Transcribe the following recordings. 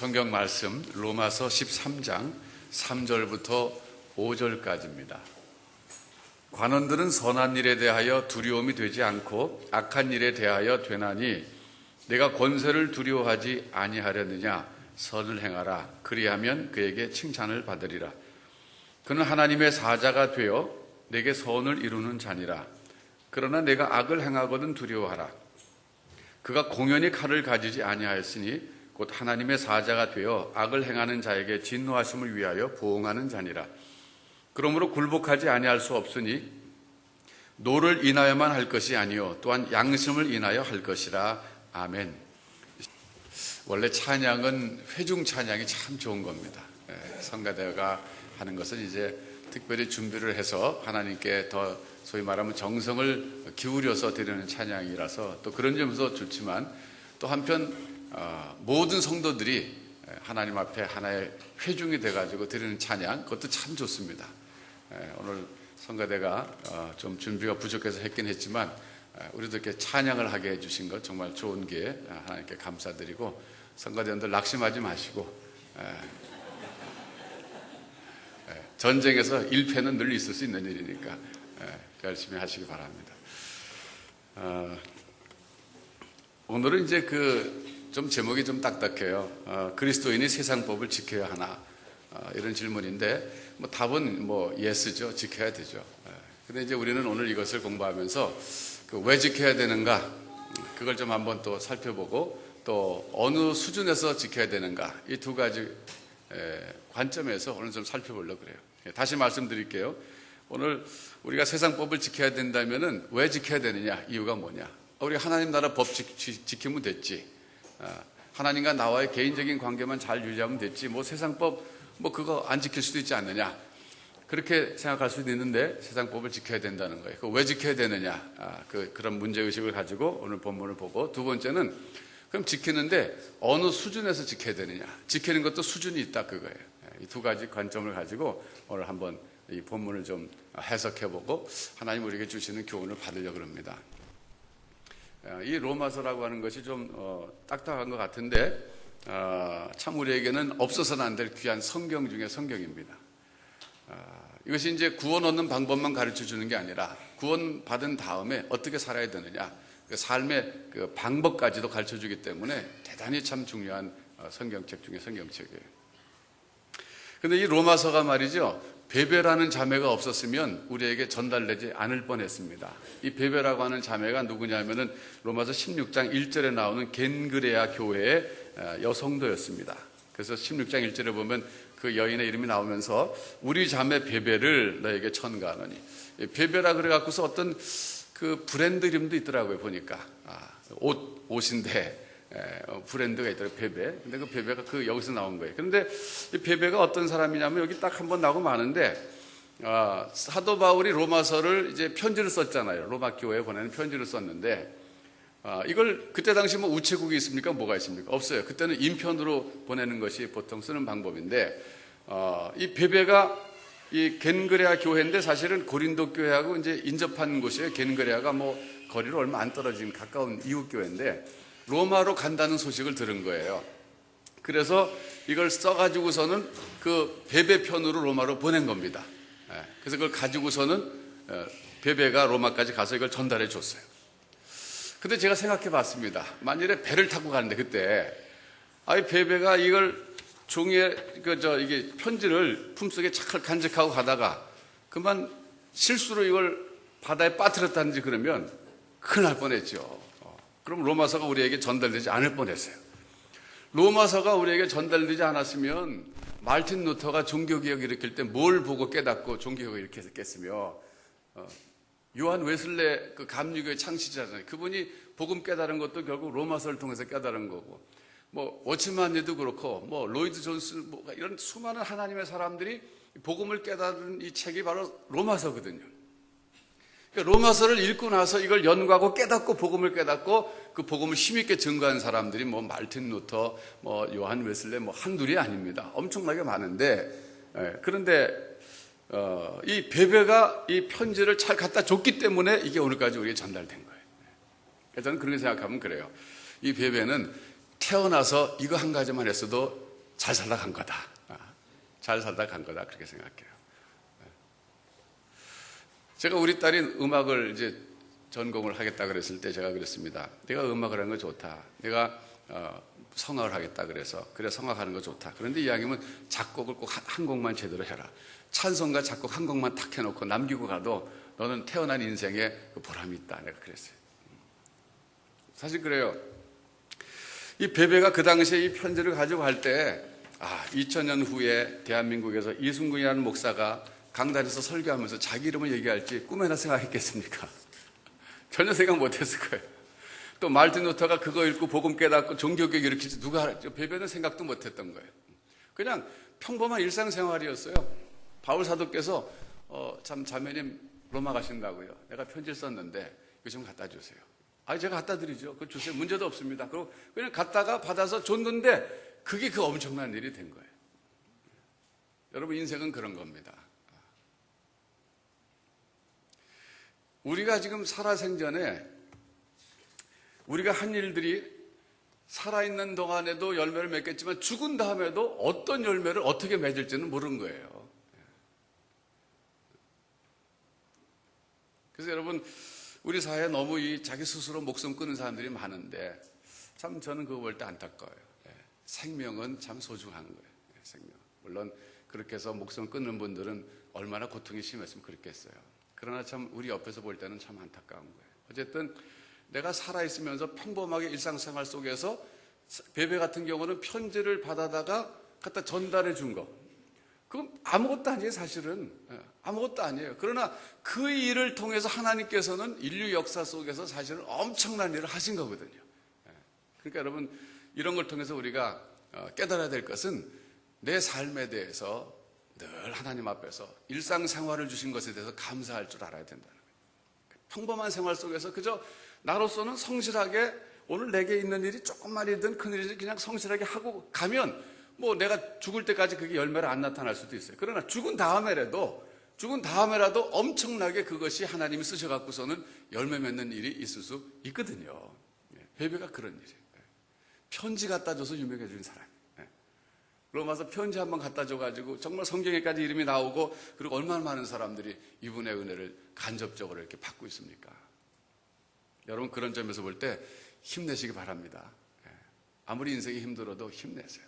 성경 말씀 로마서 13장 3절부터 5절까지입니다. 관원들은 선한 일에 대하여 두려움이 되지 않고 악한 일에 대하여 되나니 내가 권세를 두려워하지 아니하려느냐. 선을 행하라. 그리하면 그에게 칭찬을 받으리라. 그는 하나님의 사자가 되어 내게 선을 이루는 자니라. 그러나 내가 악을 행하거든 두려워하라. 그가 공연히 칼을 가지지 아니하였으니 곧 하나님의 사자가 되어 악을 행하는 자에게 진노하심을 위하여 보응하는 자니라. 그러므로 굴복하지 아니할 수 없으니 노를 인하여만 할 것이 아니요 또한 양심을 인하여 할 것이라. 아멘. 원래 찬양은 회중 찬양이 참 좋은 겁니다. 성가대가 하는 것은 이제 특별히 준비를 해서 하나님께 더 소위 말하면 정성을 기울여서 드리는 찬양이라서 또 그런 점에서 좋지만 또 한편 모든 성도들이 하나님 앞에 하나의 회중이 돼가지고 드리는 찬양, 그것도 참 좋습니다. 오늘 성가대가 좀 준비가 부족해서 했긴 했지만 우리도 이렇게 찬양을 하게 해주신 것 정말 좋은 기회 하나님께 감사드리고, 성가대원들 낙심하지 마시고 전쟁에서 1패는 늘 있을 수 있는 일이니까 열심히 하시기 바랍니다. 오늘은 이제 좀 제목이 좀 딱딱해요. 그리스도인이 세상법을 지켜야 하나? 이런 질문인데 답은 예스죠. 지켜야 되죠. 근데 이제 우리는 오늘 이것을 공부하면서 왜 지켜야 되는가? 그걸 좀 한번 또 살펴보고 또 어느 수준에서 지켜야 되는가? 이 두 가지 관점에서 오늘 좀 살펴보려고 그래요. 다시 말씀드릴게요. 오늘 우리가 세상법을 지켜야 된다면은 왜 지켜야 되느냐? 이유가 뭐냐? 우리가 하나님 나라 법 지키면 됐지. 하나님과 나와의 개인적인 관계만 잘 유지하면 됐지. 세상법 그거 안 지킬 수도 있지 않느냐? 그렇게 생각할 수도 있는데 세상법을 지켜야 된다는 거예요. 왜 지켜야 되느냐? 그런 문제의식을 가지고 오늘 본문을 보고, 두 번째는 그럼 지키는데 어느 수준에서 지켜야 되느냐? 지키는 것도 수준이 있다, 그거예요. 이 두 가지 관점을 가지고 오늘 한번 이 본문을 좀 해석해보고 하나님 우리에게 주시는 교훈을 받으려고 합니다. 이 로마서라고 하는 것이 좀 딱딱한 것 같은데 참 우리에게는 없어서는 안 될 귀한 성경 중에 성경입니다. 이것이 이제 구원 얻는 방법만 가르쳐 주는 게 아니라 구원 받은 다음에 어떻게 살아야 되느냐, 그 삶의 그 방법까지도 가르쳐 주기 때문에 대단히 참 중요한 성경책 중에 성경책이에요. 근데 이 로마서가 말이죠, 베베라는 자매가 없었으면 우리에게 전달되지 않을 뻔했습니다. 이 베베라고 하는 자매가 누구냐면은 로마서 16장 1절에 나오는 겐그레아 교회의 여성도였습니다. 그래서 16장 1절에 보면 그 여인의 이름이 나오면서 우리 자매 베베를 너에게 천가하노니, 베베라 그래갖고서 어떤 그 브랜드 이름도 있더라고요. 보니까 옷인데 브랜드가 있더라고요. 베베. 근데 그 베베가 여기서 나온 거예요. 그런데 이 베베가 어떤 사람이냐면 여기 딱 한 번 나오고 마는데 사도 바울이 로마서를 이제 편지를 썼잖아요. 로마 교회에 보내는 편지를 썼는데 이걸 그때 당시 우체국이 있습니까? 뭐가 있습니까? 없어요. 그때는 인편으로 보내는 것이 보통 쓰는 방법인데 이 베베가 이 겐그레아 교회인데 사실은 고린도 교회하고 이제 인접한 곳이에요. 겐그레아가 거리로 얼마 안 떨어진 가까운 이웃 교회인데 로마로 간다는 소식을 들은 거예요. 그래서 이걸 써가지고서는 그 베베 편으로 로마로 보낸 겁니다. 그래서 그걸 가지고서는 베베가 로마까지 가서 이걸 전달해 줬어요. 근데 제가 생각해 봤습니다. 만일에 배를 타고 가는데 그때 이 베베가 이걸 종이에 이게 편지를 품속에 착 간직하고 가다가 그만 실수로 이걸 바다에 빠뜨렸다든지 그러면 큰일 날 뻔했죠. 그럼 로마서가 우리에게 전달되지 않을 뻔했어요. 로마서가 우리에게 전달되지 않았으면 마르틴 루터가 종교개혁을 일으킬 때 뭘 보고 깨닫고 종교개혁을 일으켰겠으며, 요한 웨슬레 그 감리교의 창시자잖아요. 그분이 복음 깨달은 것도 결국 로마서를 통해서 깨달은 거고, 워치만니도 그렇고, 로이드 존스, 이런 수많은 하나님의 사람들이 복음을 깨달은 이 책이 바로 로마서거든요. 그러니까 로마서를 읽고 나서 이걸 연구하고 깨닫고 복음을 깨닫고 그 복음을 힘있게 증거한 사람들이 마르틴 루터, 요한 웨슬레 한둘이 아닙니다. 엄청나게 많은데, 그런데 이 베베가 이 편지를 잘 갖다 줬기 때문에 이게 오늘까지 우리에게 전달된 거예요. 그래서 저는 그렇게 생각하면 그래요. 이 베베는 태어나서 이거 한 가지만 했어도 잘 살다 간 거다. 잘 살다 간 거다. 그렇게 생각해요. 제가 우리 딸이 음악을 이제 전공을 하겠다 그랬을 때 제가 그랬습니다. 내가 음악을 하는 거 좋다. 내가 성악을 하겠다 그래서 그래 성악하는 거 좋다. 그런데 이야기는 작곡을 꼭 한 곡만 제대로 해라. 찬송가 작곡 한 곡만 탁 해놓고 남기고 가도 너는 태어난 인생에 그 보람이 있다. 내가 그랬어요. 사실 그래요. 이 베베가 그 당시에 이 편지를 가지고 갈 때 2000년 후에 대한민국에서 이순근이라는 목사가 강단에서 설교하면서 자기 이름을 얘기할지 꿈에나 생각했겠습니까? 전혀 생각 못했을 거예요. 또 말틴 루터가 그거 읽고 복음 깨닫고 종교개혁 일으킬지 누가 알았죠? 베베는 생각도 못했던 거예요. 그냥 평범한 일상생활이었어요. 바울 사도께서 참 자매님 로마 가신다고요. 내가 편지를 썼는데 이거 좀 갖다 주세요. 제가 갖다 드리죠. 그거 주세요. 문제도 없습니다. 그리고 그냥 갖다가 받아서 줬는데 그게 그 엄청난 일이 된 거예요. 여러분 인생은 그런 겁니다. 우리가 지금 살아생전에 우리가 한 일들이 살아있는 동안에도 열매를 맺겠지만 죽은 다음에도 어떤 열매를 어떻게 맺을지는 모르는 거예요. 그래서 여러분 우리 사회에 너무 자기 스스로 목숨 끊는 사람들이 많은데 참 저는 그거 볼 때 안타까워요. 생명은 참 소중한 거예요. 생명. 물론 그렇게 해서 목숨 끊는 분들은 얼마나 고통이 심했으면 그렇겠어요. 그러나 참 우리 옆에서 볼 때는 참 안타까운 거예요. 어쨌든 내가 살아있으면서 평범하게 일상생활 속에서 베베 같은 경우는 편지를 받아다가 갖다 전달해 준 거. 그건 아무것도 아니에요, 사실은. 아무것도 아니에요. 그러나 그 일을 통해서 하나님께서는 인류 역사 속에서 사실은 엄청난 일을 하신 거거든요. 그러니까 여러분, 이런 걸 통해서 우리가 깨달아야 될 것은 내 삶에 대해서 늘 하나님 앞에서 일상생활을 주신 것에 대해서 감사할 줄 알아야 된다는 거예요. 평범한 생활 속에서 그저 나로서는 성실하게 오늘 내게 있는 일이 조금만이든 큰일이든 그냥 성실하게 하고 가면 뭐 내가 죽을 때까지 그게 열매로 안 나타날 수도 있어요. 그러나 죽은 다음에라도 엄청나게 그것이 하나님이 쓰셔갖고서는 열매 맺는 일이 있을 수 있거든요. 베베가 그런 일이에요. 편지 갖다 줘서 유명해진 사람. 로마서 편지 한번 갖다 줘가지고 정말 성경에까지 이름이 나오고 그리고 얼마나 많은 사람들이 이분의 은혜를 간접적으로 이렇게 받고 있습니까? 여러분 그런 점에서 볼 때 힘내시기 바랍니다. 아무리 인생이 힘들어도 힘내세요.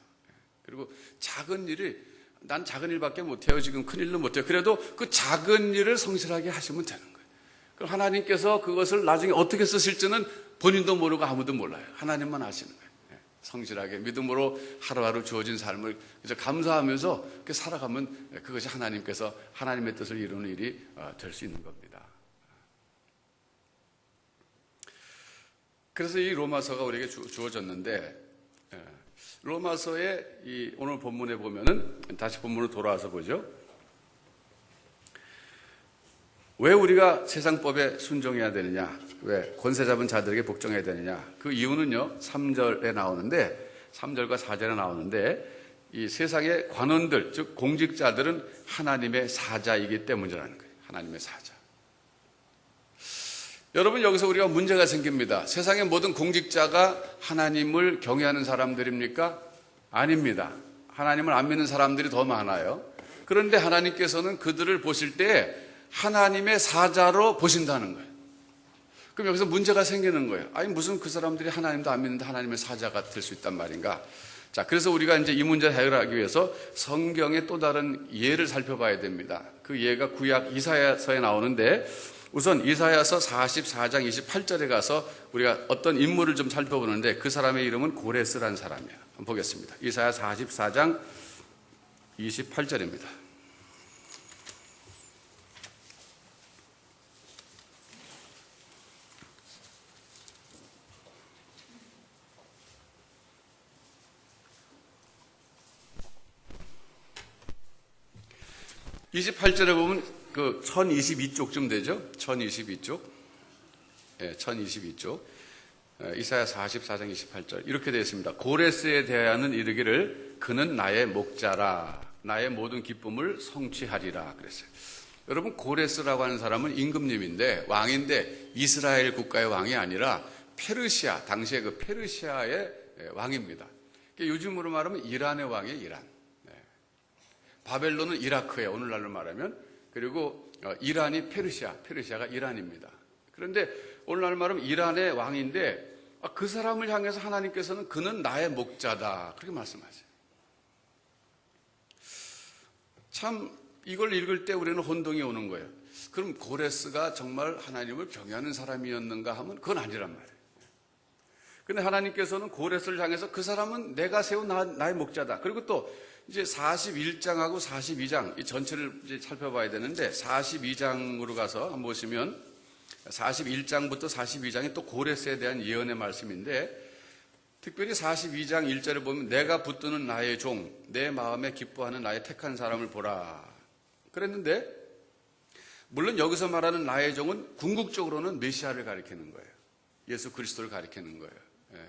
그리고 작은 일이 난 작은 일밖에 못해요. 지금 큰 일은 못해요. 그래도 그 작은 일을 성실하게 하시면 되는 거예요. 그럼 하나님께서 그것을 나중에 어떻게 쓰실지는 본인도 모르고 아무도 몰라요. 하나님만 아시는 거예요. 성실하게 믿음으로 하루하루 주어진 삶을 그저 감사하면서 이렇게 살아가면 그것이 하나님께서 하나님의 뜻을 이루는 일이 될 수 있는 겁니다. 그래서 이 로마서가 우리에게 주어졌는데 로마서의 이 오늘 본문에 보면은 다시 본문으로 돌아와서 보죠. 왜 우리가 세상법에 순종해야 되느냐? 왜 권세 잡은 자들에게 복종해야 되느냐? 그 이유는요. 3절에 나오는데 3절과 4절에 나오는데 이 세상의 관원들 즉 공직자들은 하나님의 사자이기 때문이라는 거예요. 하나님의 사자. 여러분 여기서 우리가 문제가 생깁니다. 세상의 모든 공직자가 하나님을 경외하는 사람들입니까? 아닙니다. 하나님을 안 믿는 사람들이 더 많아요. 그런데 하나님께서는 그들을 보실 때 하나님의 사자로 보신다는 거예요. 그럼 여기서 문제가 생기는 거예요. 아니 무슨 그 사람들이 하나님도 안 믿는데 하나님의 사자가 될 수 있단 말인가? 자, 그래서 우리가 이제 이 문제를 해결하기 위해서 성경의 또 다른 예를 살펴봐야 됩니다. 그 예가 구약 이사야서에 나오는데 우선 이사야서 44장 28절에 가서 우리가 어떤 인물을 좀 살펴보는데 그 사람의 이름은 고레스라는 사람이에요. 한번 보겠습니다. 이사야 44장 28절입니다. (28절에) 보면 그 1022쪽쯤 되죠. 1022쪽. 예, 1022쪽. 이사야 44장 28절. 이렇게 되어 있습니다. 고레스에 대하여는 이르기를 그는 나의 목자라. 나의 모든 기쁨을 성취하리라. 그랬어요. 여러분 고레스라고 하는 사람은 임금님인데 왕인데 이스라엘 국가의 왕이 아니라 페르시아, 당시에 그 페르시아의 왕입니다. 요즘으로 말하면 이란의 왕이에요, 이란. 바벨론은 이라크예요, 오늘날로 말하면. 그리고 이란이 페르시아가 이란입니다. 그런데 오늘날 말하면 이란의 왕인데 그 사람을 향해서 하나님께서는 그는 나의 목자다 그렇게 말씀하세요. 참 이걸 읽을 때 우리는 혼동이 오는 거예요. 그럼 고레스가 정말 하나님을 경외하는 사람이었는가 하면 그건 아니란 말이에요. 근데 하나님께서는 고레스를 향해서 그 사람은 내가 세운 나의 목자다. 그리고 또 이제 41장하고 42장 이 전체를 이제 살펴봐야 되는데 42장으로 가서 한번 보시면 41장부터 42장이 또 고레스에 대한 예언의 말씀인데 특별히 42장 1절에 보면 내가 붙드는 나의 종, 내 마음에 기뻐하는 나의 택한 사람을 보라. 그랬는데 물론 여기서 말하는 나의 종은 궁극적으로는 메시아를 가리키는 거예요. 예수 그리스도를 가리키는 거예요.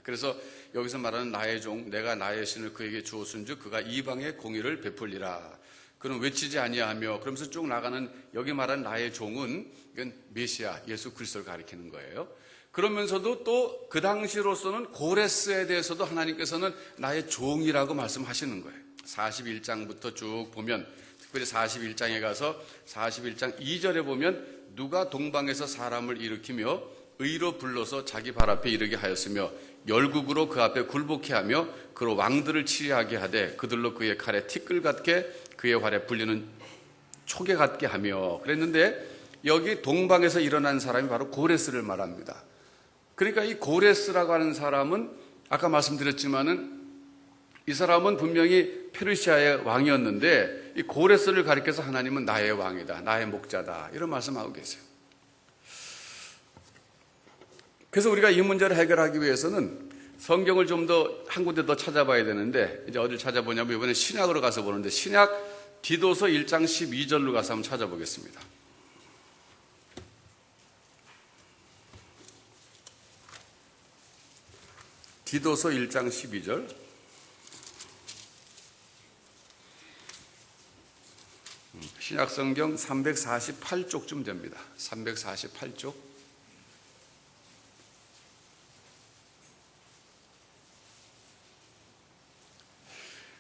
그래서 여기서 말하는 나의 종, 내가 나의 신을 그에게 주었은즉 그가 이방의 공의를 베풀리라. 그는 외치지 아니하며 그러면서 쭉 나가는 여기 말하는 나의 종은 이건 메시아, 예수 그리스도를 가리키는 거예요. 그러면서도 또 그 당시로서는 고레스에 대해서도 하나님께서는 나의 종이라고 말씀하시는 거예요. 41장부터 쭉 보면 특별히 41장에 가서 41장 2절에 보면 누가 동방에서 사람을 일으키며 의로 불러서 자기 발 앞에 이르게 하였으며 열국으로 그 앞에 굴복케 하며 그로 왕들을 치리하게 하되 그들로 그의 칼에 티끌 같게 그의 활에 불리는 초계 같게 하며 그랬는데 여기 동방에서 일어난 사람이 바로 고레스를 말합니다. 그러니까 이 고레스라고 하는 사람은 아까 말씀드렸지만은 이 사람은 분명히 페르시아의 왕이었는데 이 고레스를 가리켜서 하나님은 나의 왕이다, 나의 목자다 이런 말씀하고 계세요. 그래서 우리가 이 문제를 해결하기 위해서는 성경을 좀 더 한 군데 더 찾아봐야 되는데 이제 어딜 찾아보냐면 이번에 신약으로 가서 보는데 신약 디도서 1장 12절로 가서 한번 찾아보겠습니다. 디도서 1장 12절. 신약성경 348쪽쯤 됩니다. 348쪽.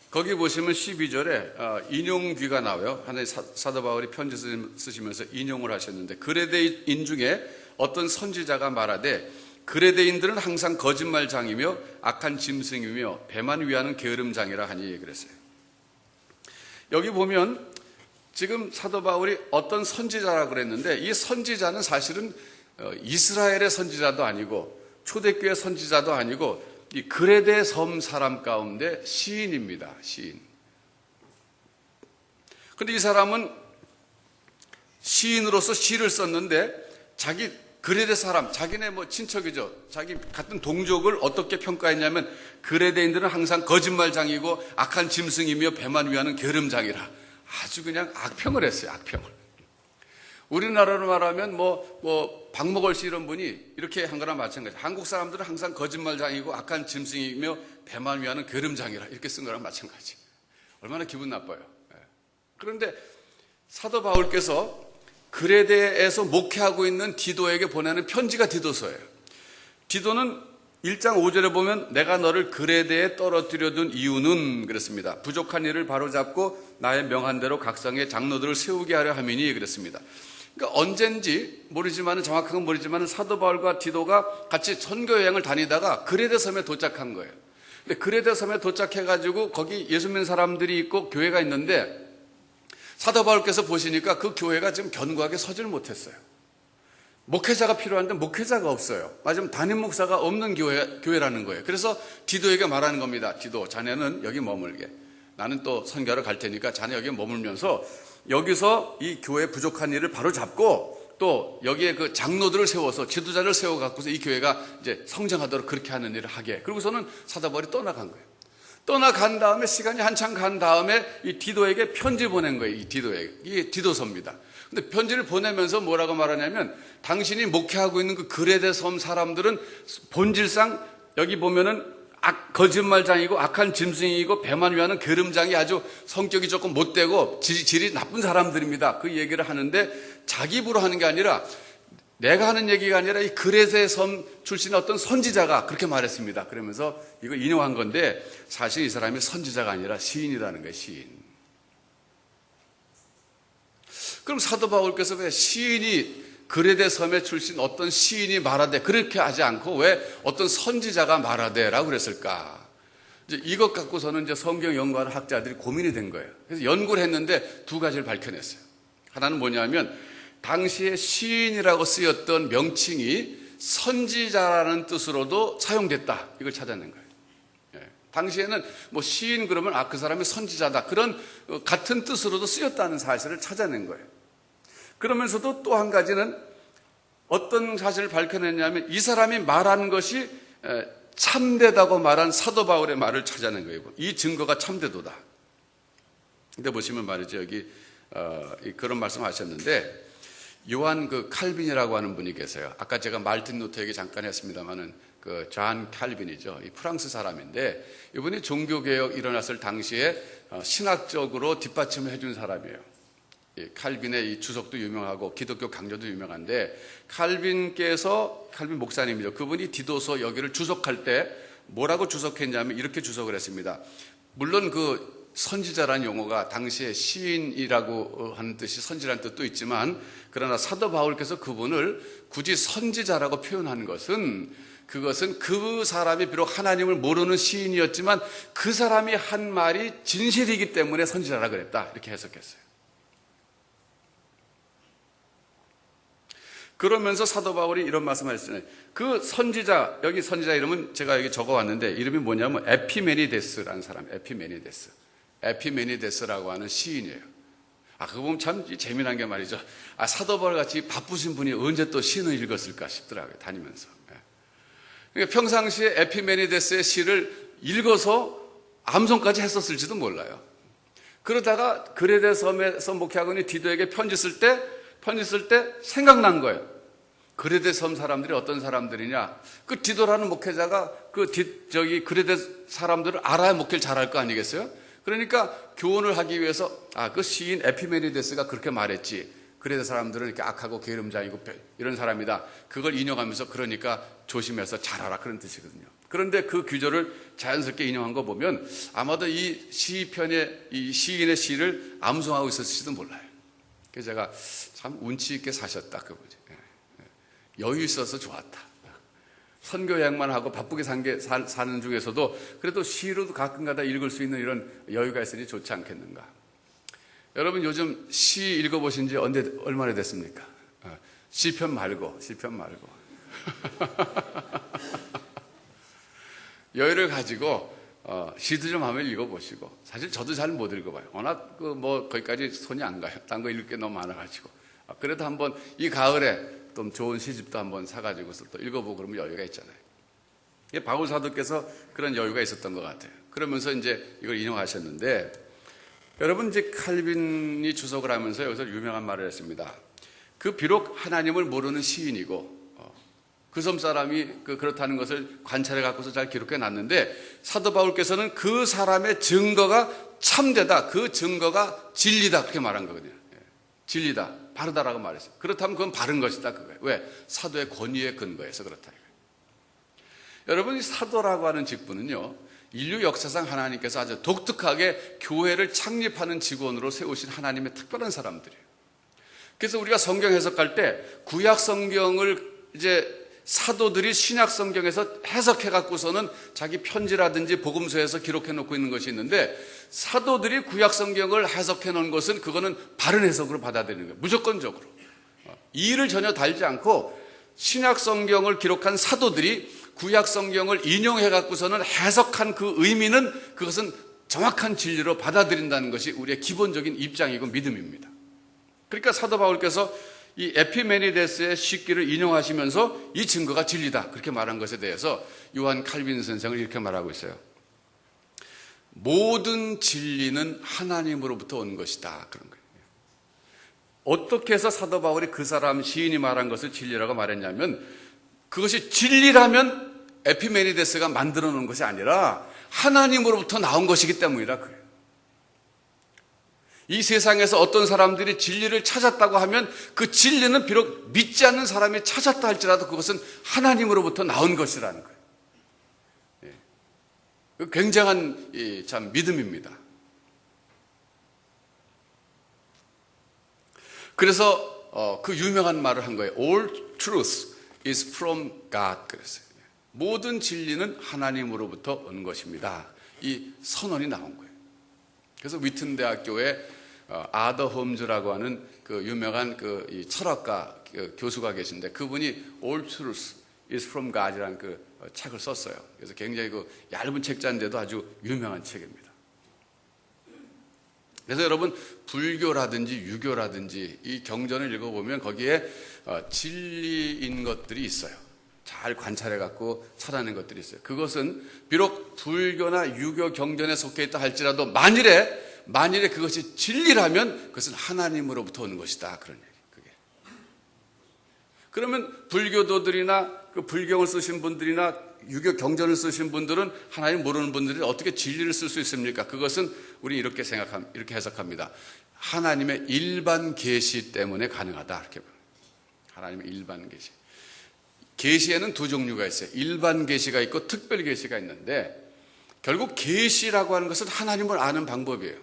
거기 보시면 12절에 인용귀가 나와요. 하나의 사도 바울이 편지 쓰시면서 인용을 하셨는데 그레데인 중에 어떤 선지자가 말하되 그레데인들은 항상 거짓말장이며 악한 짐승이며 배만 위하는 게으름장이라 하니 그랬어요. 여기 보면 지금 사도 바울이 어떤 선지자라고 그랬는데 이 선지자는 사실은 이스라엘의 선지자도 아니고 초대교회 선지자도 아니고 이 그레데 섬 사람 가운데 시인입니다. 시인. 근데 이 사람은 시인으로서 시를 썼는데 자기 그레데 사람, 자기네 뭐 친척이죠. 자기 같은 동족을 어떻게 평가했냐면 그레데인들은 항상 거짓말장이고 악한 짐승이며 배만 위하는 게으름장이라 아주 그냥 악평을 했어요. 악평을. 우리나라로 말하면 박목월 씨 이런 분이 이렇게 한 거랑 마찬가지. 한국 사람들은 항상 거짓말장이고 악한 짐승이며 배만 위하는 게으름장이라 이렇게 쓴 거랑 마찬가지. 얼마나 기분 나빠요. 그런데 사도 바울께서 그레데에서 목회하고 있는 디도에게 보내는 편지가 디도서예요. 디도는 1장 5절에 보면 내가 너를 그레데에 떨어뜨려 둔 이유는 그랬습니다. 부족한 일을 바로잡고 나의 명한 대로 각성의 장로들을 세우게 하려 함이니 그랬습니다. 그러니까 언젠지 모르지만 정확한 건 모르지만 사도 바울과 디도가 같이 선교 여행을 다니다가 그레데 섬에 도착한 거예요. 근데 그레데 섬에 도착해가지고 거기 예수 믿는 사람들이 있고 교회가 있는데 사도 바울께서 보시니까 그 교회가 지금 견고하게 서질 못했어요. 목회자가 필요한데 목회자가 없어요. 맞으면 담임 목사가 없는 교회라는 거예요. 그래서 디도에게 말하는 겁니다. 디도, 자네는 여기 머물게. 나는 또 선교하러 갈 테니까 자네 여기 머물면서 여기서 이 교회 부족한 일을 바로 잡고 또 여기에 그 장로들을 세워서 지도자를 세워갖고서 이 교회가 이제 성장하도록 그렇게 하는 일을 하게. 그리고서는 사도 바울이 떠나간 거예요. 떠나간 다음에 시간이 한참 간 다음에 이 디도에게 편지 보낸 거예요. 이 디도에게. 이게 디도서입니다. 근데 편지를 보내면서 뭐라고 말하냐면 당신이 목회하고 있는 그 그레데 섬 사람들은 본질상 여기 보면은 거짓말장이고 악한 짐승이고 배만 위하는 게으름장이 아주 성격이 조금 못되고 질이 나쁜 사람들입니다. 그 얘기를 하는데 자기 입으로 하는 게 아니라 내가 하는 얘기가 아니라 이 그레데 섬 출신의 어떤 선지자가 그렇게 말했습니다. 그러면서 이거 인용한 건데 사실 이 사람이 선지자가 아니라 시인이라는 거예요. 시인. 그럼 사도 바울께서 왜 시인이 그레데 섬에 출신 어떤 시인이 말하되 그렇게 하지 않고 왜 어떤 선지자가 말하되라고 그랬을까? 이제 이것 갖고서는 이제 성경 연구하는 학자들이 고민이 된 거예요. 그래서 연구를 했는데 두 가지를 밝혀냈어요. 하나는 뭐냐면 당시에 시인이라고 쓰였던 명칭이 선지자라는 뜻으로도 사용됐다. 이걸 찾아낸 거예요. 당시에는 뭐 시인 그러면 그 사람이 선지자다. 그런 같은 뜻으로도 쓰였다는 사실을 찾아낸 거예요. 그러면서도 또 한 가지는 어떤 사실을 밝혀냈냐면 이 사람이 말한 것이 참되다고 말한 사도 바울의 말을 찾아낸 거예요. 이 증거가 참되도다. 근데 보시면 말이죠. 여기 그런 말씀하셨는데 요한 칼빈이라고 하는 분이 계세요. 아까 제가 말틴 루터 얘기 잠깐 했습니다만은 존 칼빈이죠. 이 프랑스 사람인데 이분이 종교개혁 일어났을 당시에 신학적으로 뒷받침을 해준 사람이에요. 칼빈의 이 주석도 유명하고 기독교 강조도 유명한데 칼빈 목사님이죠. 그분이 디도서 여기를 주석할 때 뭐라고 주석했냐면 이렇게 주석을 했습니다. 물론 선지자라는 용어가 당시에 시인이라고 하는 뜻이 선지라는 뜻도 있지만 그러나 사도 바울께서 그분을 굳이 선지자라고 표현한 것은 그것은 그 사람이 비록 하나님을 모르는 시인이었지만 그 사람이 한 말이 진실이기 때문에 선지자라 그랬다. 이렇게 해석했어요. 그러면서 사도 바울이 이런 말씀을 했어요. 그 선지자, 여기 선지자 이름은 제가 여기 적어왔는데 이름이 뭐냐면 에피메니데스라는 사람, 에피메니데스라고 하는 시인이에요. 그거 보면 참 재미난 게 말이죠. 사도 바울 같이 바쁘신 분이 언제 또 시인을 읽었을까 싶더라고요, 다니면서. 그러니까 평상시에 에피메니데스의 시를 읽어서 암송까지 했었을지도 몰라요. 그러다가 그레데 섬에서 목회하고 있는 디도에게 편지 쓸 때 생각난 거예요. 그레데 섬 사람들이 어떤 사람들이냐? 그 디도라는 목회자가 그레데 사람들을 알아야 목회를 잘할 거 아니겠어요? 그러니까 교훈을 하기 위해서 그 시인 에피메니데스가 그렇게 말했지. 그레데 사람들은 이렇게 악하고 게으름장이고 이런 사람이다. 그걸 인용하면서 그러니까 조심해서 잘하라 그런 뜻이거든요. 그런데 그 규절을 자연스럽게 인용한 거 보면 아마도 이 시인의 시를 암송하고 있었을지도 몰라요. 그래서 제가 참 운치 있게 사셨다 그거지. 여유 있어서 좋았다. 선교 여행만 하고 바쁘게 사는 중에서도 그래도 시로도 가끔가다 읽을 수 있는 이런 여유가 있으니 좋지 않겠는가. 여러분 요즘 시 읽어보신 지 얼마나 됐습니까? 시편 말고 여유를 가지고 시도 좀 한번 읽어보시고. 사실 저도 잘 못 읽어봐요. 워낙 거기까지 손이 안 가요. 딴 거 읽을 게 너무 많아가지고. 그래도 한번 이 가을에 좀 좋은 시집도 한번 사가지고서 또 읽어보고 그러면 여유가 있잖아요. 바울 사도께서 그런 여유가 있었던 것 같아요. 그러면서 이제 이걸 인용하셨는데, 여러분 이제 칼빈이 주석을 하면서 여기서 유명한 말을 했습니다. 비록 하나님을 모르는 시인이고, 그 섬 사람이 그렇다는 것을 관찰해 갖고서 잘 기록해 놨는데, 사도 바울께서는 그 사람의 증거가 참되다, 그 증거가 진리다, 그렇게 말한 거거든요. 진리다, 바르다라고 말했어요. 그렇다면 그건 바른 것이다, 그거예요. 왜? 사도의 권위에 근거해서 그렇다. 여러분, 이 사도라고 하는 직분은요, 인류 역사상 하나님께서 아주 독특하게 교회를 창립하는 직원으로 세우신 하나님의 특별한 사람들이에요. 그래서 우리가 성경 해석할 때 구약 성경을 이제 사도들이 신약 성경에서 해석해 갖고서는 자기 편지라든지 복음서에서 기록해 놓고 있는 것이 있는데, 사도들이 구약 성경을 해석해 놓은 것은 그거는 바른 해석으로 받아들이는 거예요. 무조건적으로. 이 일을 전혀 달지 않고 신약 성경을 기록한 사도들이 구약 성경을 인용해 갖고서는 해석한 그 의미는 그것은 정확한 진리로 받아들인다는 것이 우리의 기본적인 입장이고 믿음입니다. 그러니까 사도 바울께서 이 에피메니데스의 시기를 인용하시면서 이 증거가 진리다 그렇게 말한 것에 대해서 요한 칼빈 선생은 이렇게 말하고 있어요. 모든 진리는 하나님으로부터 온 것이다, 그런 거예요. 어떻게 해서 사도 바울이 그 사람 시인이 말한 것을 진리라고 말했냐면, 그것이 진리라면 에피메니데스가 만들어 놓은 것이 아니라 하나님으로부터 나온 것이기 때문이라 그래요. 이 세상에서 어떤 사람들이 진리를 찾았다고 하면 그 진리는 비록 믿지 않는 사람이 찾았다 할지라도 그것은 하나님으로부터 나온 것이라는 거예요. 굉장한 참 믿음입니다. 그래서 그 유명한 말을 한 거예요. All truth is from God. 그랬어요. 모든 진리는 하나님으로부터 온 것입니다. 이 선언이 나온 거예요. 그래서 위튼 대학교에 아더 홈즈라고 하는 그 유명한 이 철학가 교수가 계신데 그분이 All truth is from God이라는 그 책을 썼어요. 그래서 굉장히 그 얇은 책자인데도 아주 유명한 책입니다. 그래서 여러분 불교라든지 유교라든지 이 경전을 읽어보면 거기에 진리인 것들이 있어요. 잘 관찰해 갖고 찾아낸 것들이 있어요. 그것은 비록 불교나 유교 경전에 속해 있다 할지라도 만일에 그것이 진리라면 그것은 하나님으로부터 오는 것이다. 그런 얘기. 그게. 그러면 불교도들이나 그 불경을 쓰신 분들이나 유교 경전을 쓰신 분들은 하나님 모르는 분들이 어떻게 진리를 쓸 수 있습니까? 그것은 우리 이렇게 해석합니다. 하나님의 일반 계시 때문에 가능하다. 이렇게 봐요. 하나님의 일반 계시. 계시에는 두 종류가 있어요. 일반 계시가 있고 특별 계시가 있는데 결국 계시라고 하는 것은 하나님을 아는 방법이에요.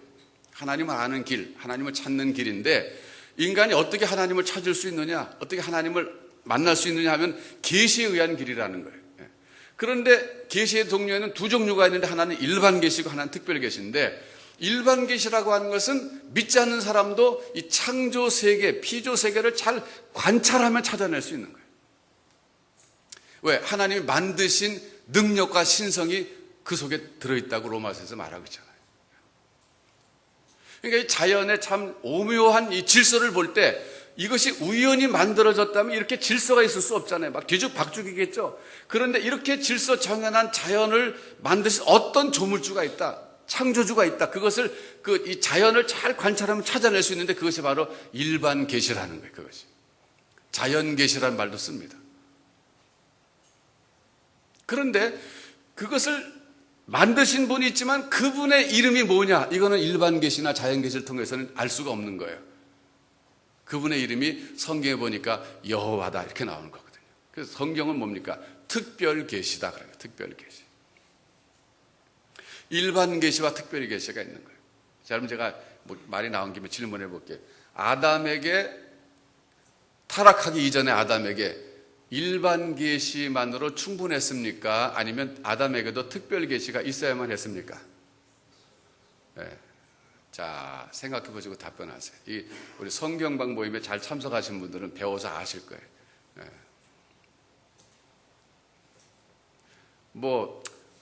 하나님을 아는 길, 하나님을 찾는 길인데 인간이 어떻게 하나님을 찾을 수 있느냐, 어떻게 하나님을 만날 수 있느냐 하면 계시에 의한 길이라는 거예요. 그런데 계시의 종류에는 두 종류가 있는데 하나는 일반 계시고 하나는 특별 계시인데 일반 계시라고 하는 것은 믿지 않는 사람도 이 창조 세계, 피조 세계를 잘 관찰하면 찾아낼 수 있는 거예요. 왜? 하나님이 만드신 능력과 신성이 그 속에 들어있다고 로마서에서 말하고 있잖아요. 그러니까 이 자연의 참 오묘한 이 질서를 볼 때 이것이 우연히 만들어졌다면 이렇게 질서가 있을 수 없잖아요. 막 뒤죽박죽이겠죠. 그런데 이렇게 질서 정연한 자연을 만드신 어떤 조물주가 있다. 창조주가 있다. 그것을 이 자연을 잘 관찰하면 찾아낼 수 있는데 그것이 바로 일반 계시라는 거예요. 그것이. 자연 계시라는 말도 씁니다. 그런데 그것을 만드신 분이 있지만 그분의 이름이 뭐냐? 이거는 일반 계시나 자연 계시를 통해서는 알 수가 없는 거예요. 그분의 이름이 성경에 보니까 여호와다 이렇게 나오는 거거든요. 그래서 성경은 뭡니까? 특별 계시다 그래요. 특별 계시. 일반 계시와 특별 계시가 있는 거예요. 자, 그럼 제가 말이 나온 김에 질문해 볼게요. 아담에게 타락하기 이전에 아담에게 일반 계시만으로 충분했습니까? 아니면 아담에게도 특별 계시가 있어야만 했습니까? 네. 자, 생각해 보시고 답변하세요. 우리 성경방 모임에 잘 참석하신 분들은 배워서 아실 거예요. 네.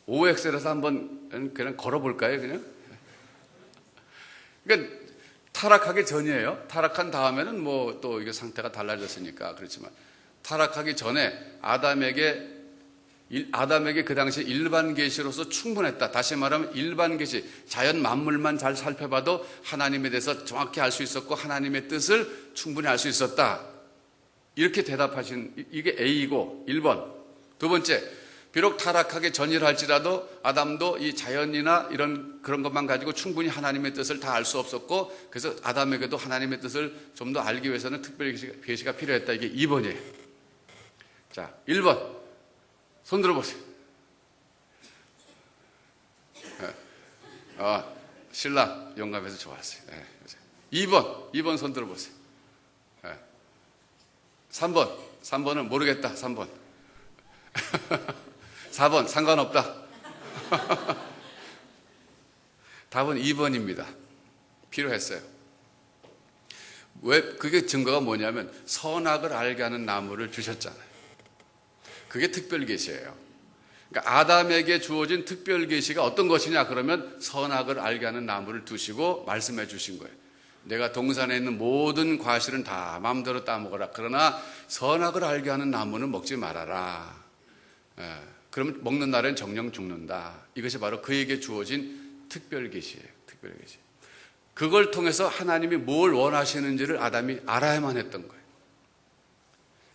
OX라서 한번 그냥 걸어볼까요? 그냥? 그러니까 타락하기 전이에요. 타락한 다음에는 또 이게 상태가 달라졌으니까 그렇지만 타락하기 전에 아담에게 그 당시 일반 계시로서 충분했다. 다시 말하면 일반 계시, 자연 만물만 잘 살펴봐도 하나님에 대해서 정확히 알 수 있었고 하나님의 뜻을 충분히 알 수 있었다. 이렇게 대답하신 이게 A이고 1번. 두 번째, 비록 타락하기 전이라 할지라도 아담도 이 자연이나 그런 것만 가지고 충분히 하나님의 뜻을 다 알 수 없었고 그래서 아담에게도 하나님의 뜻을 좀 더 알기 위해서는 특별 계시가 필요했다. 이게 2번이에요. 자, 1번. 손 들어보세요. 신랑 용감해서 좋았어요. 2번 손 들어보세요. 3번은 모르겠다. 3번. 4번 상관없다. 답은 2번입니다. 필요했어요. 왜? 그게 증거가 뭐냐면 선악을 알게 하는 나무를 주셨잖아요. 그게 특별 계시예요. 그러니까 아담에게 주어진 특별 계시가 어떤 것이냐 그러면 선악을 알게 하는 나무를 두시고 말씀해 주신 거예요. 내가 동산에 있는 모든 과실은 다 마음대로 따먹어라. 그러나 선악을 알게 하는 나무는 먹지 말아라. 그러면 먹는 날엔 정령 죽는다. 이것이 바로 그에게 주어진 특별 계시예요. 특별 계시. 그걸 통해서 하나님이 뭘 원하시는지를 아담이 알아야만 했던 거예요.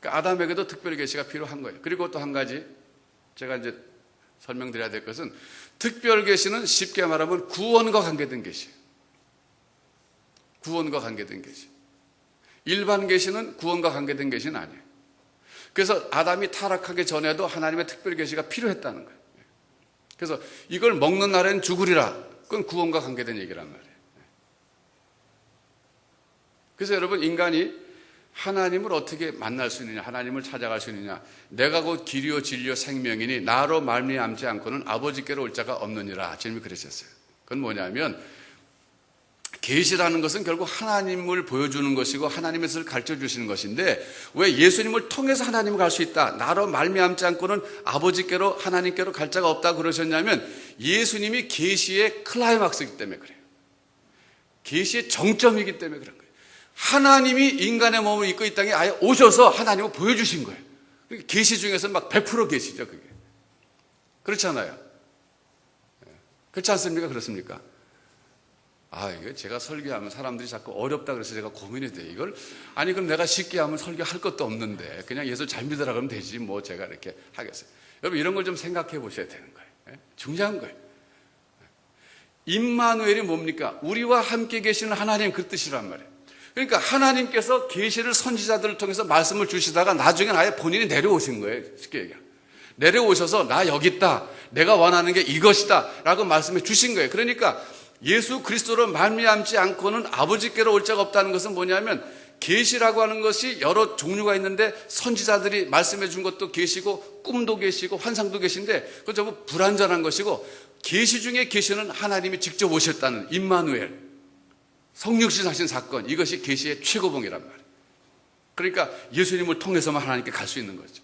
그러니까 아담에게도 특별 계시가 필요한 거예요. 그리고 또 한 가지 제가 이제 설명드려야 될 것은 특별 계시는 쉽게 말하면 구원과 관계된 계시예요. 구원과 관계된 계시. 일반 계시는 구원과 관계된 계시는 아니에요. 그래서 아담이 타락하기 전에도 하나님의 특별 계시가 필요했다는 거예요. 그래서 이걸 먹는 날엔 죽으리라. 그건 구원과 관계된 얘기란 말이에요. 그래서 여러분, 인간이 하나님을 어떻게 만날 수 있느냐, 하나님을 찾아갈 수 있느냐. 내가 곧 길이요 진리요 생명이니 나로 말미암지 않고는 아버지께로 올 자가 없느니라. 주님이 그러셨어요. 그건 뭐냐면 계시라는 것은 결국 하나님을 보여주는 것이고 하나님의 뜻을 가르쳐 주시는 것인데, 왜 예수님을 통해서 하나님을 갈 수 있다, 나로 말미암지 않고는 아버지께로 하나님께로 갈 자가 없다고 그러셨냐면, 예수님이 계시의 클라이막스이기 때문에 그래요. 계시의 정점이기 때문에 그런 거예요. 하나님이 인간의 몸을 입고 이 땅에 아예 오셔서 하나님을 보여주신 거예요. 계시 중에서 막 100% 계시죠, 그게. 그렇잖아요. 그렇지 않습니까? 그렇습니까? 이거 제가 설교하면 사람들이 자꾸 어렵다 그래서 제가 고민이 돼요. 이걸, 아니, 그럼 내가 쉽게 하면 설교할 것도 없는데, 그냥 예수 잘 믿으라 그러면 되지, 뭐 제가 이렇게 하겠어요. 여러분, 이런 걸 좀 생각해 보셔야 되는 거예요. 중요한 거예요. 임마누엘이 뭡니까? 우리와 함께 계시는 하나님, 그 뜻이란 말이에요. 그러니까 하나님께서 계시를 선지자들을 통해서 말씀을 주시다가 나중엔 아예 본인이 내려오신 거예요. 쉽게 얘기하면. 내려오셔서 나 여기 있다, 내가 원하는 게 이것이다 라고 말씀해 주신 거예요. 그러니까 예수 그리스도로 말미암지 않고는 아버지께로 올 자가 없다는 것은 뭐냐면, 계시라고 하는 것이 여러 종류가 있는데 선지자들이 말씀해 준 것도 계시고 꿈도 계시고 환상도 계신데, 그건 전부 불완전한 것이고, 계시 중에 계시는 하나님이 직접 오셨다는 임마누엘, 성육신 하신 사건, 이것이 계시의 최고봉이란 말이에요. 그러니까 예수님을 통해서만 하나님께 갈 수 있는 거죠.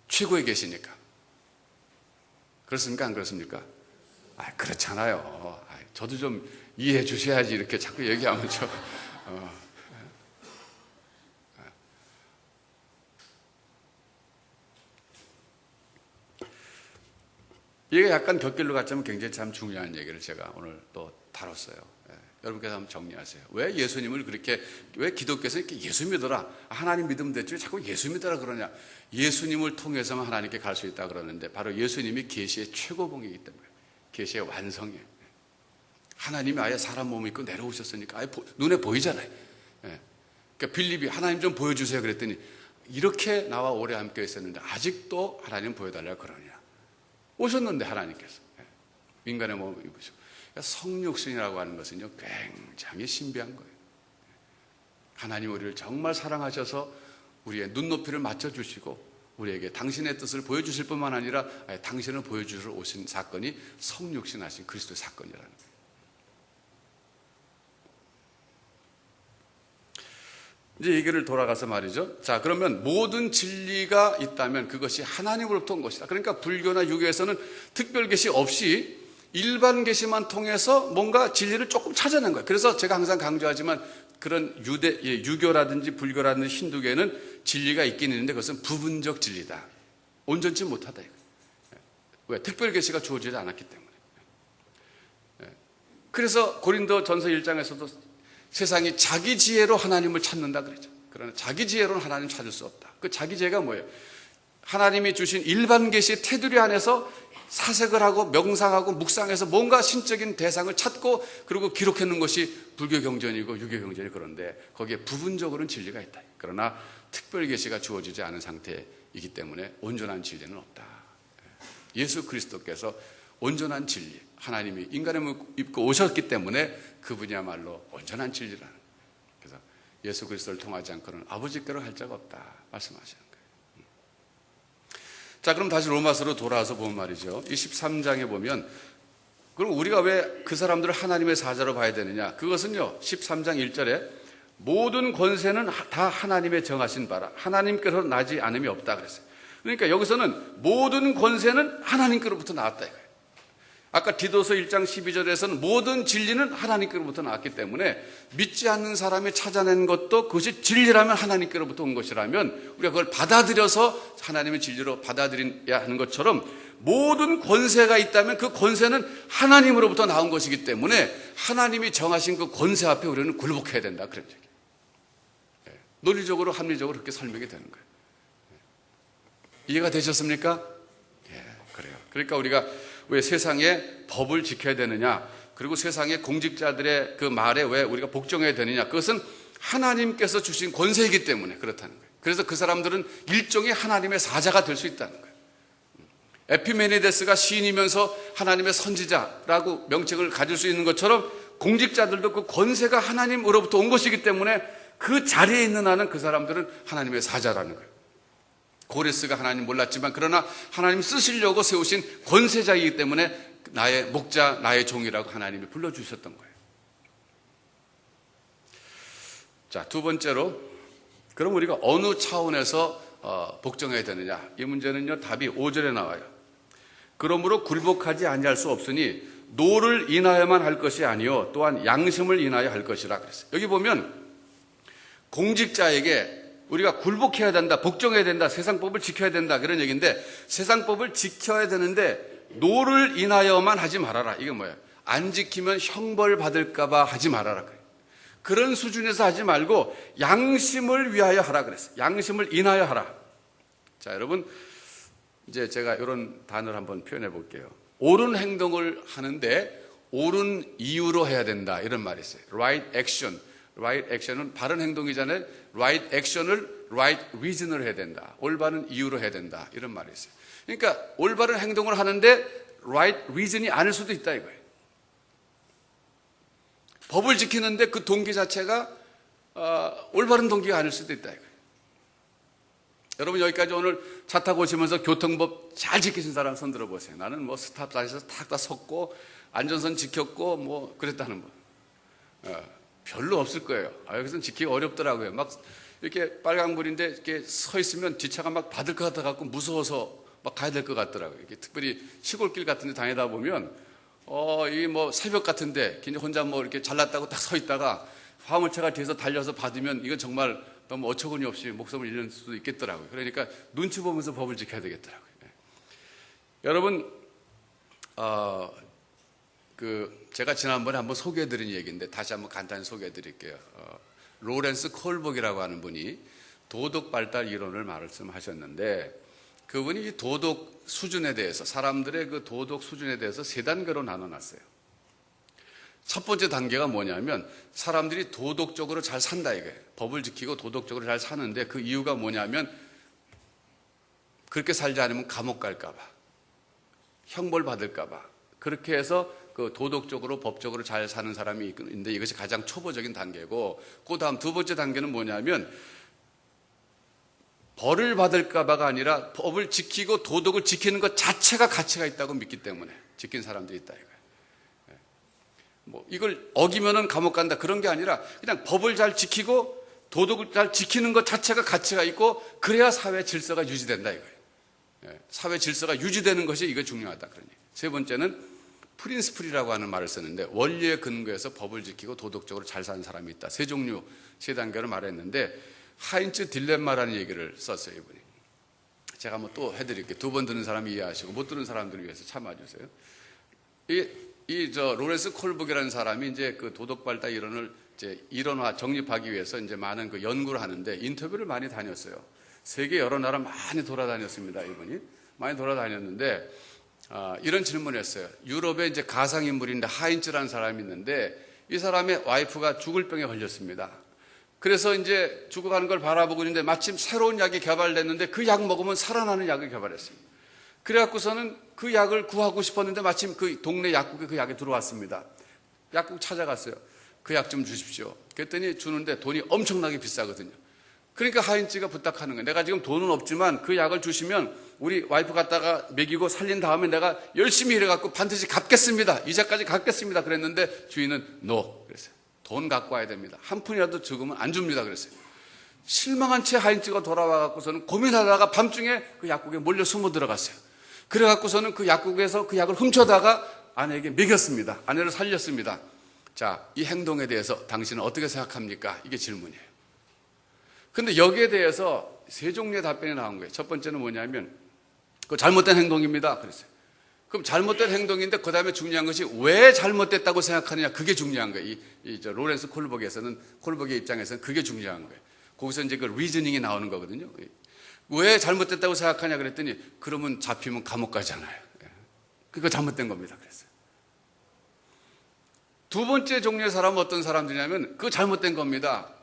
최고의 계시니까. 그렇습니까? 안 그렇습니까? 그렇잖아요. 저도 좀 이해해 주셔야지, 이렇게 자꾸 얘기하면 저. 이게 약간 곁길로 갔자면 굉장히 참 중요한 얘기를 제가 오늘 또 다뤘어요. 여러분께서 한번 정리하세요. 왜 예수님을 그렇게, 왜 기독교에서 이렇게 예수 믿어라, 하나님 믿으면 됐지 왜 자꾸 예수 믿어라 그러냐. 예수님을 통해서만 하나님께 갈 수 있다 그러는데, 바로 예수님이 계시의 최고봉이기 때문에, 계시의 완성이에요. 하나님이 아예 사람 몸을 입고 내려오셨으니까 아예 눈에 보이잖아요. 그러니까 빌립이 하나님 좀 보여주세요 그랬더니, 이렇게 나와 오래 함께 있었는데 아직도 하나님 보여달라고 그러냐. 오셨는데 하나님께서 인간의 몸을 입으시고. 그러니까 성육신이라고 하는 것은요, 굉장히 신비한 거예요. 하나님 우리를 정말 사랑하셔서 우리의 눈높이를 맞춰주시고 우리에게 당신의 뜻을 보여주실 뿐만 아니라 당신을 보여주시러 오신 사건이 성육신하신 그리스도의 사건이라는 거예요. 이제 얘기를 돌아가서 말이죠. 자, 그러면 모든 진리가 있다면 그것이 하나님으로부터 온 것이다. 그러니까 불교나 유교에서는 특별 계시 없이 일반 계시만 통해서 뭔가 진리를 조금 찾아낸 거예요. 그래서 제가 항상 강조하지만, 그런 유교라든지 불교라든지 힌두교에는 진리가 있긴 있는데 그것은 부분적 진리다. 온전치 못하다. 왜? 특별 계시가 주어지지 않았기 때문에. 그래서 고린도 전서 1장에서도 세상이 자기 지혜로 하나님을 찾는다 그러죠. 그러나 자기 지혜로는 하나님 찾을 수 없다. 그 자기 지혜가 뭐예요? 하나님이 주신 일반 계시 테두리 안에서 사색을 하고 명상하고 묵상해서 뭔가 신적인 대상을 찾고 그리고 기록해놓은 것이 불교 경전이고 유교 경전이, 그런데 거기에 부분적으로는 진리가 있다. 그러나 특별 계시가 주어지지 않은 상태이기 때문에 온전한 진리는 없다. 예수 그리스도께서 온전한 진리, 하나님이 인간의 몸을 입고 오셨기 때문에 그분이야말로 온전한 진리라는 거예요. 그래서 예수 그리스도를 통하지 않고는 아버지께로 갈 자가 없다 말씀하시는 거예요. 자, 그럼 다시 로마서로 돌아와서 보면 말이죠. 이 13장에 보면, 그럼 우리가 왜 그 사람들을 하나님의 사자로 봐야 되느냐? 그것은요, 13장 1절에 모든 권세는 다 하나님의 정하신 바라, 하나님께서 나지 않음이 없다 그랬어요. 그러니까 여기서는 모든 권세는 하나님께로부터 나왔다 이거예요. 아까 디도서 1장 12절에서는 모든 진리는 하나님께로부터 나왔기 때문에, 믿지 않는 사람이 찾아낸 것도 그것이 진리라면, 하나님께로부터 온 것이라면 우리가 그걸 받아들여서 하나님의 진리로 받아들여야 하는 것처럼, 모든 권세가 있다면 그 권세는 하나님으로부터 나온 것이기 때문에 하나님이 정하신 그 권세 앞에 우리는 굴복해야 된다, 그런 얘기예요. 논리적으로 합리적으로 그렇게 설명이 되는 거예요. 이해가 되셨습니까? 그래요. 그러니까 우리가 왜 세상에 법을 지켜야 되느냐? 그리고 세상의 공직자들의 그 말에 왜 우리가 복종해야 되느냐? 그것은 하나님께서 주신 권세이기 때문에 그렇다는 거예요. 그래서 그 사람들은 일종의 하나님의 사자가 될 수 있다는 거예요. 에피메니데스가 시인이면서 하나님의 선지자라고 명칭을 가질 수 있는 것처럼 공직자들도 그 권세가 하나님으로부터 온 것이기 때문에 그 자리에 있는 한은 그 사람들은 하나님의 사자라는 거예요. 고레스가 하나님 몰랐지만 그러나 하나님 쓰시려고 세우신 권세자이기 때문에 나의 목자, 나의 종이라고 하나님이 불러주셨던 거예요. 자, 두 번째로, 그럼 우리가 어느 차원에서 복종해야 되느냐? 이 문제는요, 답이 5절에 나와요. 그러므로 굴복하지 아니할 수 없으니 노를 인하여만 할 것이 아니요 또한 양심을 인하여 할 것이라 그랬어요. 여기 보면 공직자에게 우리가 굴복해야 된다, 복종해야 된다, 세상법을 지켜야 된다 그런 얘기인데, 세상법을 지켜야 되는데 노를 인하여만 하지 말아라. 이게 뭐예요? 안 지키면 형벌 받을까 봐 하지 말아라. 그런 수준에서 하지 말고 양심을 위하여 하라 그랬어요. 양심을 인하여 하라. 자, 여러분, 이제 제가 이런 단어를 한번 표현해 볼게요. 옳은 행동을 하는데 옳은 이유로 해야 된다, 이런 말이 있어요. Right action. Right action은 바른 행동이잖아요. Right action을 right reason을 해야 된다. 올바른 이유로 해야 된다, 이런 말이 있어요. 그러니까 올바른 행동을 하는데 right reason이 아닐 수도 있다 이거예요. 법을 지키는데 그 동기 자체가 올바른 동기가 아닐 수도 있다 이거예요. 여러분, 여기까지 오늘 차 타고 오시면서 교통법 잘 지키신 사람 손 들어보세요. 나는 뭐 스탑라인에서 탁 다 섰고 안전선 지켰고 뭐 그랬다는 분 별로 없을 거예요. 여기서는 지키기 어렵더라고요. 막 이렇게 빨간불인데 이렇게 서 있으면 뒷차가 막 받을 것 같아갖고 무서워서 막 가야 될 것 같더라고요. 이렇게 특별히 시골길 같은 데 다니다 보면 이게 뭐 새벽 같은데 혼자 뭐 이렇게 잘났다고 딱 서 있다가 화물차가 뒤에서 달려서 받으면 이건 정말 너무 어처구니 없이 목숨을 잃는 수도 있겠더라고요. 그러니까 눈치 보면서 법을 지켜야 되겠더라고요. 여러분, 제가 지난번에 한번 소개해드린 얘기인데 다시 한번 간단히 소개해드릴게요. 로렌스 콜복이라고 하는 분이 도덕 발달 이론을 말씀하셨는데, 그분이 이 도덕 수준에 대해서, 사람들의 그 도덕 수준에 대해서 세 단계로 나눠놨어요. 첫 번째 단계가 뭐냐면 사람들이 도덕적으로 잘 산다 이거예요. 법을 지키고 도덕적으로 잘 사는데 그 이유가 뭐냐면 그렇게 살지 않으면 감옥 갈까 봐, 형벌 받을까 봐, 그렇게 해서 그 도덕적으로 법적으로 잘 사는 사람이 있는데, 이것이 가장 초보적인 단계고, 그 다음 두 번째 단계는 뭐냐면 벌을 받을까 봐가 아니라 법을 지키고 도덕을 지키는 것 자체가 가치가 있다고 믿기 때문에 지킨 사람들이 있다 이거예요. 뭐 이걸 어기면은 감옥 간다 그런 게 아니라 그냥 법을 잘 지키고 도덕을 잘 지키는 것 자체가 가치가 있고, 그래야 사회 질서가 유지된다 이거예요. 사회 질서가 유지되는 것이 이거 중요하다 그러니. 세 번째는 프린스플이라고 하는 말을 쓰는데, 원리에 근거해서 법을 지키고 도덕적으로 잘 사는 사람이 있다. 세 종류, 세 단계를 말했는데 하인츠 딜레마라는 얘기를 썼어요 이분이. 제가 한번 또 해드릴게요. 두 번 듣는 사람이 이해하시고 못 듣는 사람들을 위해서 참아주세요. 로렌스 콜복이라는 사람이 이제 그 도덕 발달 이론을 이제 이론화 정립하기 위해서 이제 많은 그 연구를 하는데 인터뷰를 많이 다녔어요. 세계 여러 나라 많이 돌아다녔습니다. 이분이 많이 돌아다녔는데 이런 질문을 했어요. 유럽에 이제 가상인물인데 하인츠라는 사람이 있는데 이 사람의 와이프가 죽을 병에 걸렸습니다. 그래서 이제 죽어가는 걸 바라보고 있는데 마침 새로운 약이 개발됐는데 그 약 먹으면 살아나는 약을 개발했습니다. 그래갖고서는 그 약을 구하고 싶었는데 마침 그 동네 약국에 그 약이 들어왔습니다. 약국 찾아갔어요. 그 약 좀 주십시오. 그랬더니 주는데 돈이 엄청나게 비싸거든요. 그러니까 하인츠가 부탁하는 거예요. 내가 지금 돈은 없지만 그 약을 주시면 우리 와이프 갖다가 먹이고 살린 다음에 내가 열심히 일해갖고 반드시 갚겠습니다. 이자까지 갚겠습니다. 그랬는데 주인은 no. 그랬어요. 돈 갖고 와야 됩니다. 한 푼이라도 적으면 안 줍니다. 그랬어요. 실망한 채 하인츠가 돌아와갖고서는 고민하다가 밤중에 그 약국에 몰려 숨어 들어갔어요. 그래갖고서는 그 약국에서 그 약을 훔쳐다가 아내에게 먹였습니다. 아내를 살렸습니다. 자, 이 행동에 대해서 당신은 어떻게 생각합니까? 이게 질문이에요. 근데 여기에 대해서 세 종류의 답변이 나온 거예요. 첫 번째는 뭐냐면 그 잘못된 행동입니다. 그랬어요. 그럼 잘못된 행동인데 그 다음에 중요한 것이 왜 잘못됐다고 생각하느냐, 그게 중요한 거예요. 로렌스 콜복의 입장에서는 그게 중요한 거예요. 거기서 이제 그 리즈닝이 나오는 거거든요. 왜 잘못됐다고 생각하냐 그랬더니 그러면 잡히면 감옥 가잖아요. 그거 잘못된 겁니다. 그랬어요. 두 번째 종류의 사람은 어떤 사람들이냐면 그거 잘못된 겁니다.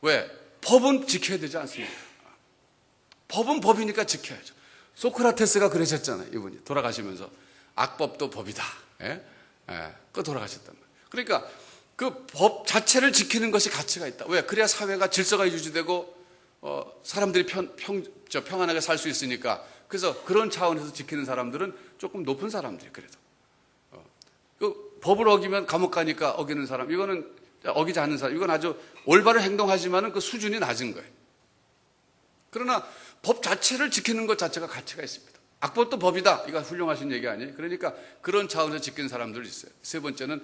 왜? 법은 지켜야 되지 않습니까? 법은 법이니까 지켜야죠. 소크라테스가 그러셨잖아요. 이분이 돌아가시면서 악법도 법이다. 그 돌아가셨단 말이에요. 그러니까 그 법 자체를 지키는 것이 가치가 있다. 왜? 그래야 사회가 질서가 유지되고 사람들이 평안하게 살 수 있으니까. 그래서 그런 차원에서 지키는 사람들은 조금 높은 사람들이 그래도. 그 법을 어기면 감옥 가니까 어기는 사람, 이거는 어기지 않는 사람, 이건 아주 올바른 행동하지만은 그 수준이 낮은 거예요. 그러나 법 자체를 지키는 것 자체가 가치가 있습니다. 악법도 법이다. 이거 훌륭하신 얘기 아니에요? 그러니까 그런 차원에서 지키는 사람들이 있어요. 세 번째는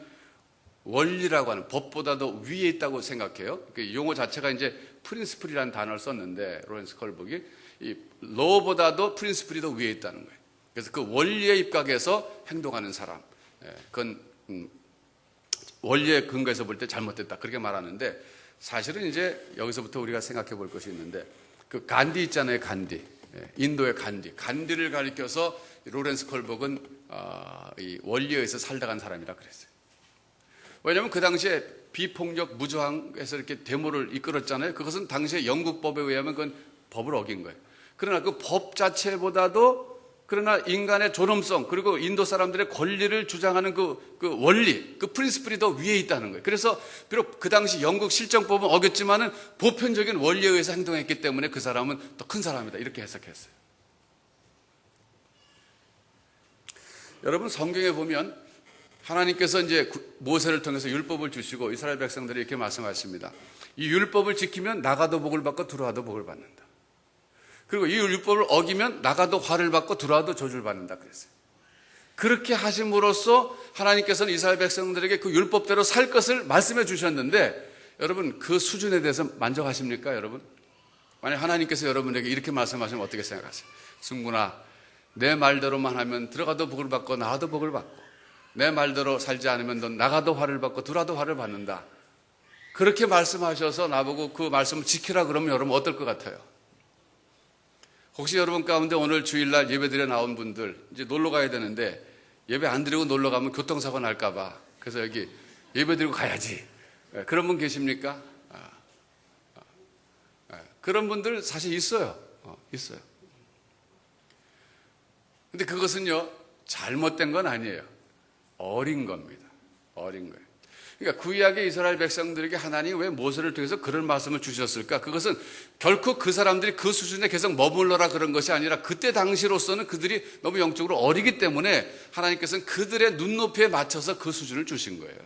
원리라고 하는, 법보다도 위에 있다고 생각해요. 그 용어 자체가 이제 프린스플이라는 단어를 썼는데 로렌스 컬복이 이 로보다도 프린스플이 더 위에 있다는 거예요. 그래서 그 원리에 입각해서 행동하는 사람, 그건 원리의 근거에서 볼 때 잘못됐다 그렇게 말하는데, 사실은 이제 여기서부터 우리가 생각해 볼 것이 있는데, 그 간디 있잖아요. 간디, 인도의 간디를 가리켜서 로렌스 컬복은 이 원리에 의해서 살다 간 사람이라 그랬어요. 왜냐하면 그 당시에 비폭력 무저항에서 이렇게 데모를 이끌었잖아요. 그것은 당시에 영국법에 의하면 그건 법을 어긴 거예요. 그러나 그 법 자체보다도, 그러나 인간의 존엄성, 그리고 인도 사람들의 권리를 주장하는 그 원리, 그 프린시플이 더 위에 있다는 거예요. 그래서 비록 그 당시 영국 실정법은 어겼지만은 보편적인 원리에 의해서 행동했기 때문에 그 사람은 더 큰 사람이다. 이렇게 해석했어요. 여러분, 성경에 보면 하나님께서 이제 모세를 통해서 율법을 주시고 이스라엘 백성들이 이렇게 말씀하십니다. 이 율법을 지키면 나가도 복을 받고 들어와도 복을 받는다. 그리고 이 율법을 어기면 나가도 화를 받고 들어와도 저주를 받는다 그랬어요. 그렇게 하심으로써 하나님께서는 이스라엘 백성들에게 그 율법대로 살 것을 말씀해 주셨는데, 여러분 그 수준에 대해서 만족하십니까? 여러분, 만약 하나님께서 여러분에게 이렇게 말씀하시면 어떻게 생각하세요? 승문아, 내 말대로만 하면 들어가도 복을 받고 나가도 복을 받고, 내 말대로 살지 않으면 넌 나가도 화를 받고 들어와도 화를 받는다. 그렇게 말씀하셔서 나보고 그 말씀을 지키라 그러면 여러분 어떨 것 같아요? 혹시 여러분 가운데 오늘 주일날 예배드려 나온 분들, 이제 놀러 가야 되는데 예배 안 드리고 놀러 가면 교통사고 날까봐, 그래서 여기 예배 드리고 가야지, 그런 분 계십니까? 그런 분들 사실 있어요. 있어요. 근데 그것은요, 잘못된 건 아니에요. 어린 겁니다. 어린 거예요. 그러니까 구약의 이스라엘 백성들에게 하나님이 왜 모세를 통해서 그런 말씀을 주셨을까? 그것은 결코 그 사람들이 그 수준에 계속 머물러라 그런 것이 아니라, 그때 당시로서는 그들이 너무 영적으로 어리기 때문에 하나님께서는 그들의 눈높이에 맞춰서 그 수준을 주신 거예요.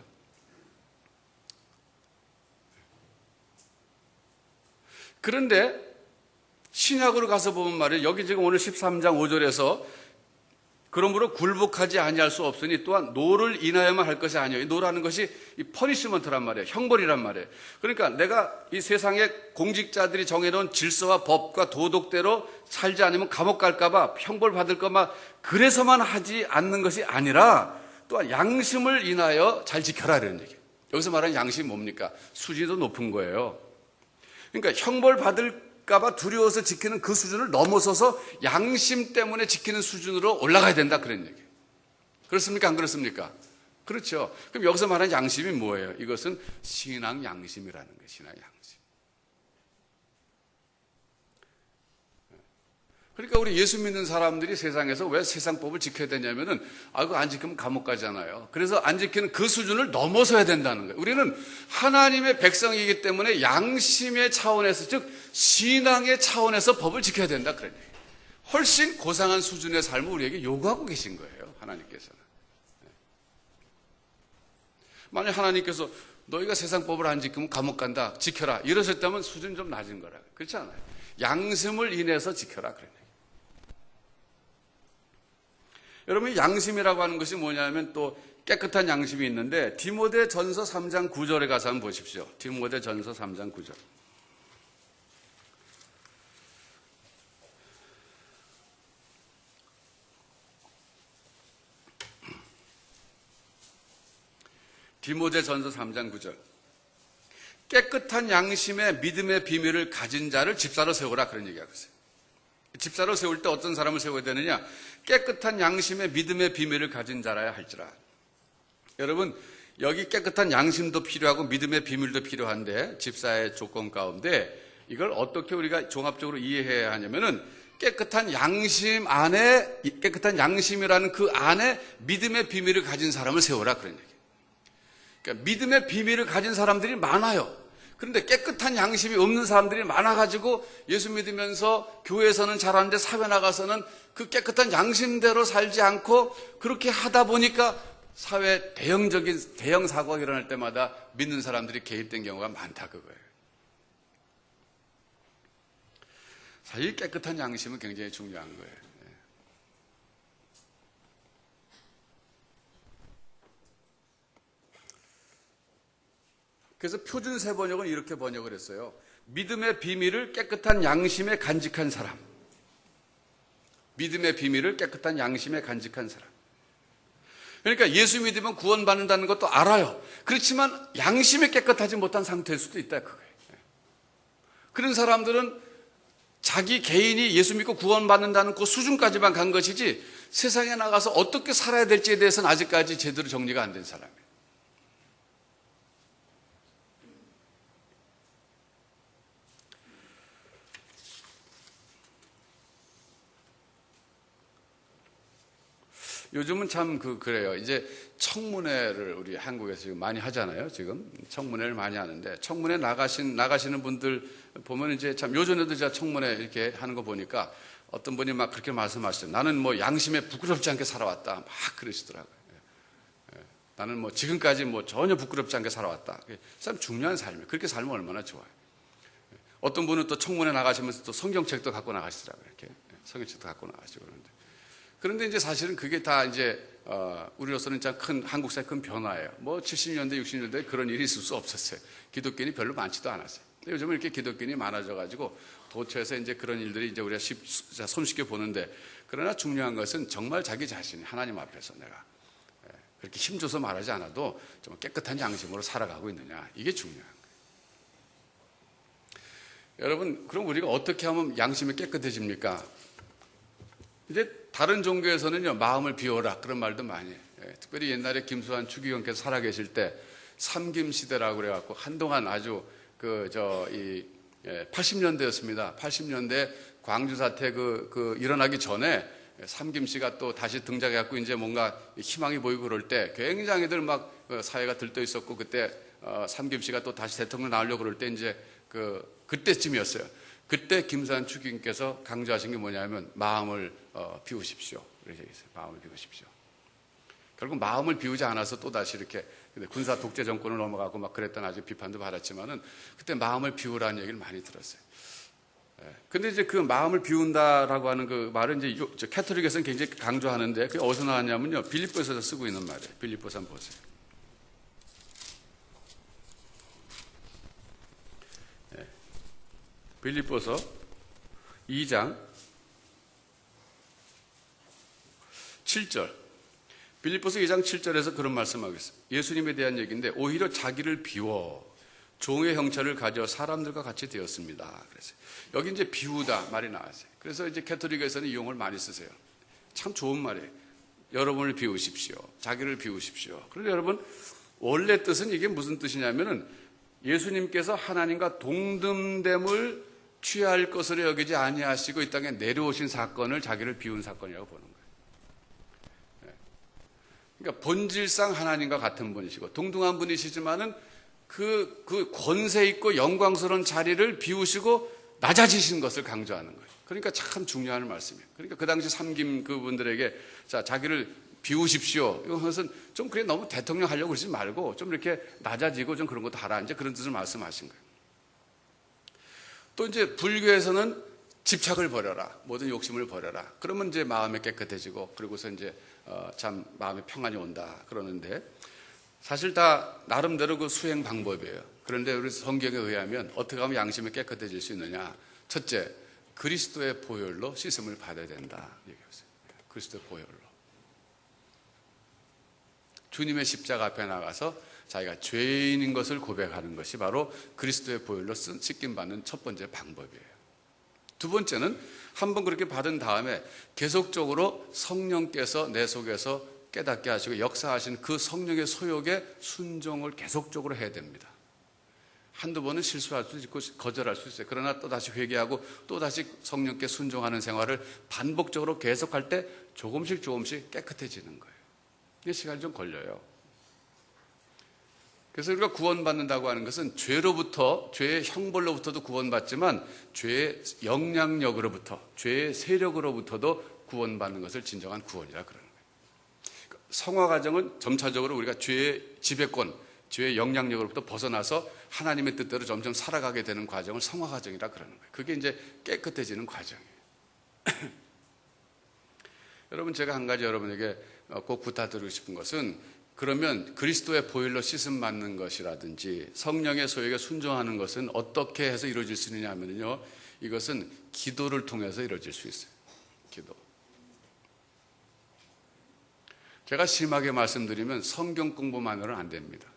그런데 신약으로 가서 보면 말이에요. 여기 지금 오늘 13장 5절에서 그러므로 굴복하지 아니할 수 없으니 또한 노를 인하여만 할 것이 아니에요. 이 노라는 것이 이 퍼니시먼트란 말이에요. 형벌이란 말이에요. 그러니까 내가 이 세상의 공직자들이 정해놓은 질서와 법과 도덕대로 살지 않으면 감옥 갈까봐, 형벌 받을까봐 그래서만 하지 않는 것이 아니라 또한 양심을 인하여 잘 지켜라 이런 얘기예요. 여기서 말하는 양심이 뭡니까? 수준도 높은 거예요. 그러니까 형벌 받을까봐 두려워서 지키는 그 수준을 넘어서서 양심 때문에 지키는 수준으로 올라가야 된다 그런 얘기예요. 그렇습니까? 안 그렇습니까? 그렇죠. 그럼 여기서 말하는 양심이 뭐예요? 이것은 신앙 양심이라는 거예요. 신앙 양심. 그러니까 우리 예수 믿는 사람들이 세상에서 왜 세상법을 지켜야 되냐면은, 그거 안 지키면 감옥 가잖아요. 그래서 안 지키는 그 수준을 넘어서야 된다는 거예요. 우리는 하나님의 백성이기 때문에 양심의 차원에서, 즉 신앙의 차원에서 법을 지켜야 된다 그래요. 훨씬 고상한 수준의 삶을 우리에게 요구하고 계신 거예요, 하나님께서는. 만약 하나님께서 너희가 세상법을 안 지키면 감옥 간다, 지켜라 이러셨다면 수준이 좀 낮은 거라. 그렇지 않아요. 양심을 인해서 지켜라 그래요. 여러분, 양심이라고 하는 것이 뭐냐면 또 깨끗한 양심이 있는데, 디모데전서 3장 9절에 가서 한번 보십시오. 디모데전서 3장 9절. 디모데전서 3장 9절. 깨끗한 양심의 믿음의 비밀을 가진 자를 집사로 세우라 그런 얘기하고 있어요. 집사로 세울 때 어떤 사람을 세워야 되느냐? 깨끗한 양심의 믿음의 비밀을 가진 자라야 할지라. 여러분, 여기 깨끗한 양심도 필요하고 믿음의 비밀도 필요한데 집사의 조건 가운데 이걸 어떻게 우리가 종합적으로 이해해야 하냐면은 깨끗한 양심이라는 그 안에 믿음의 비밀을 가진 사람을 세워라 그런 얘기예요. 그러니까 믿음의 비밀을 가진 사람들이 많아요. 그런데 깨끗한 양심이 없는 사람들이 많아가지고 예수 믿으면서 교회에서는 잘하는데 사회 나가서는 그 깨끗한 양심대로 살지 않고 그렇게 하다 보니까 사회 대형 사고가 일어날 때마다 믿는 사람들이 개입된 경우가 많다 그거예요. 사실 깨끗한 양심은 굉장히 중요한 거예요. 그래서 표준 세번역은 이렇게 번역을 했어요. 믿음의 비밀을 깨끗한 양심에 간직한 사람. 믿음의 비밀을 깨끗한 양심에 간직한 사람. 그러니까 예수 믿으면 구원받는다는 것도 알아요. 그렇지만 양심이 깨끗하지 못한 상태일 수도 있다 그거예요. 그런 사람들은 자기 개인이 예수 믿고 구원받는다는 그 수준까지만 간 것이지 세상에 나가서 어떻게 살아야 될지에 대해서는 아직까지 제대로 정리가 안 된 사람이에요. 요즘은 참 그래요. 이제 청문회를 우리 한국에서 지금 많이 하잖아요. 지금 청문회를 많이 하는데 청문회 나가시는 분들 보면 이제 참 요전에도 제가 청문회 이렇게 하는 거 보니까 어떤 분이 막 그렇게 말씀하시죠. 나는 뭐 양심에 부끄럽지 않게 살아왔다. 막 그러시더라고요. 나는 뭐 지금까지 뭐 전혀 부끄럽지 않게 살아왔다. 참 중요한 삶이에요. 그렇게 살면 얼마나 좋아요. 어떤 분은 또 청문회 나가시면서 또 성경책도 갖고 나가시더라고요. 이렇게 성경책도 갖고 나가시고 그런데 이제 사실은 그게 다 이제 우리로서는 진짜 한국사의 큰 변화예요. 뭐 70년대, 60년대에 그런 일이 있을 수 없었어요. 기독교인이 별로 많지도 않았어요. 근데 요즘은 이렇게 기독교인이 많아져가지고 도처에서 이제 그런 일들이 이제 우리가 손쉽게 보는데 그러나 중요한 것은 정말 자기 자신이 하나님 앞에서 내가 그렇게 힘줘서 말하지 않아도 좀 깨끗한 양심으로 살아가고 있느냐 이게 중요한 거예요. 여러분 그럼 우리가 어떻게 하면 양심이 깨끗해집니까? 이제 다른 종교에서는요 마음을 비워라 그런 말도 많이 해요. 특별히 옛날에 김수환 추기경께서 살아계실 때 삼김시대라고 그래갖고 한동안 아주 80년대였습니다. 80년대 광주 사태 일어나기 전에 삼김씨가 또 다시 등장해갖고 이제 뭔가 희망이 보이고 그럴 때 굉장히들 막 사회가 들떠 있었고 그때 삼김씨가 또 다시 대통령 나오려고 그럴 때 이제 그때쯤이었어요. 그때 김수환 추기경께서 강조하신 게 뭐냐면 마음을 비우십시오. 그렇게 얘기했어요. 마음을 비우십시오. 결국 마음을 비우지 않아서 또다시 이렇게 군사 독재 정권을 넘어가고 막 그랬던 아주 비판도 받았지만은 그때 마음을 비우라는 얘기를 많이 들었어요. 근데 이제 그 마음을 비운다라고 하는 그 말은 이제 캐톨릭에서는 굉장히 강조하는데 그게 어디서 나왔냐면요. 빌립보서에서 쓰고 있는 말이에요. 빌립보서 한번 보세요. 빌립보서 2장 7절. 빌립보서 2장 7절에서 그런 말씀하고 있어요. 예수님에 대한 얘기인데 오히려 자기를 비워 종의 형체를 가져 사람들과 같이 되었습니다. 그래서 여기 이제 비우다 말이 나왔어요. 그래서 이제 캐톨릭에서는 이 용어를 많이 쓰세요. 참 좋은 말이에요. 여러분을 비우십시오. 자기를 비우십시오. 그런데 여러분 원래 뜻은 이게 무슨 뜻이냐면은 예수님께서 하나님과 동등됨을 취할 것으로 여기지 아니하시고 이 땅에 내려오신 사건을 자기를 비운 사건이라고 보는 거예요. 그러니까 본질상 하나님과 같은 분이시고 동등한 분이시지만은 그 권세 있고 영광스러운 자리를 비우시고 낮아지신 것을 강조하는 거예요. 그러니까 참 중요한 말씀이에요. 그러니까 그 당시 삼김 그분들에게 자기를 비우십시오. 이것은 좀 그래 너무 대통령 하려고 그러지 말고 좀 이렇게 낮아지고 좀 그런 것도 하라. 이제 그런 뜻을 말씀하신 거예요. 또 이제 불교에서는 집착을 버려라. 모든 욕심을 버려라. 그러면 이제 마음이 깨끗해지고 그리고서 이제 참 마음의 평안이 온다. 그러는데 사실 다 나름대로 그 수행 방법이에요. 그런데 우리 성경에 의하면 어떻게 하면 양심이 깨끗해질 수 있느냐. 첫째, 그리스도의 보혈로 씻음을 받아야 된다. 얘기했어요. 그리스도의 보혈로. 주님의 십자가 앞에 나가서 자기가 죄인인 것을 고백하는 것이 바로 그리스도의 보혈로 씻김 받는 첫 번째 방법이에요. 두 번째는 한번 그렇게 받은 다음에 계속적으로 성령께서 내 속에서 깨닫게 하시고 역사하신 그 성령의 소욕에 순종을 계속적으로 해야 됩니다. 한두 번은 실수할 수 있고 거절할 수 있어요. 그러나 또다시 회개하고 또다시 성령께 순종하는 생활을 반복적으로 계속할 때 조금씩 깨끗해지는 거예요. 이게 시간이 좀 걸려요. 그래서 우리가 구원받는다고 하는 것은 죄의 형벌로부터도 구원받지만 죄의 영향력으로부터, 죄의 세력으로부터도 구원받는 것을 진정한 구원이라 그러는 거예요. 성화 과정은 점차적으로 우리가 죄의 지배권, 죄의 영향력으로부터 벗어나서 하나님의 뜻대로 점점 살아가게 되는 과정을 성화 과정이라 그러는 거예요. 그게 이제 깨끗해지는 과정이에요. 여러분, 제가 한 가지 여러분에게 꼭 부탁드리고 싶은 것은, 그러면 그리스도의 보혈로 씻음 받는 것이라든지 성령의 소욕에 순종하는 것은 어떻게 해서 이루어질 수 있느냐 하면요, 이것은 기도를 통해서 이루어질 수 있어요. 기도. 제가 심하게 말씀드리면 성경 공부만으로는 안 됩니다.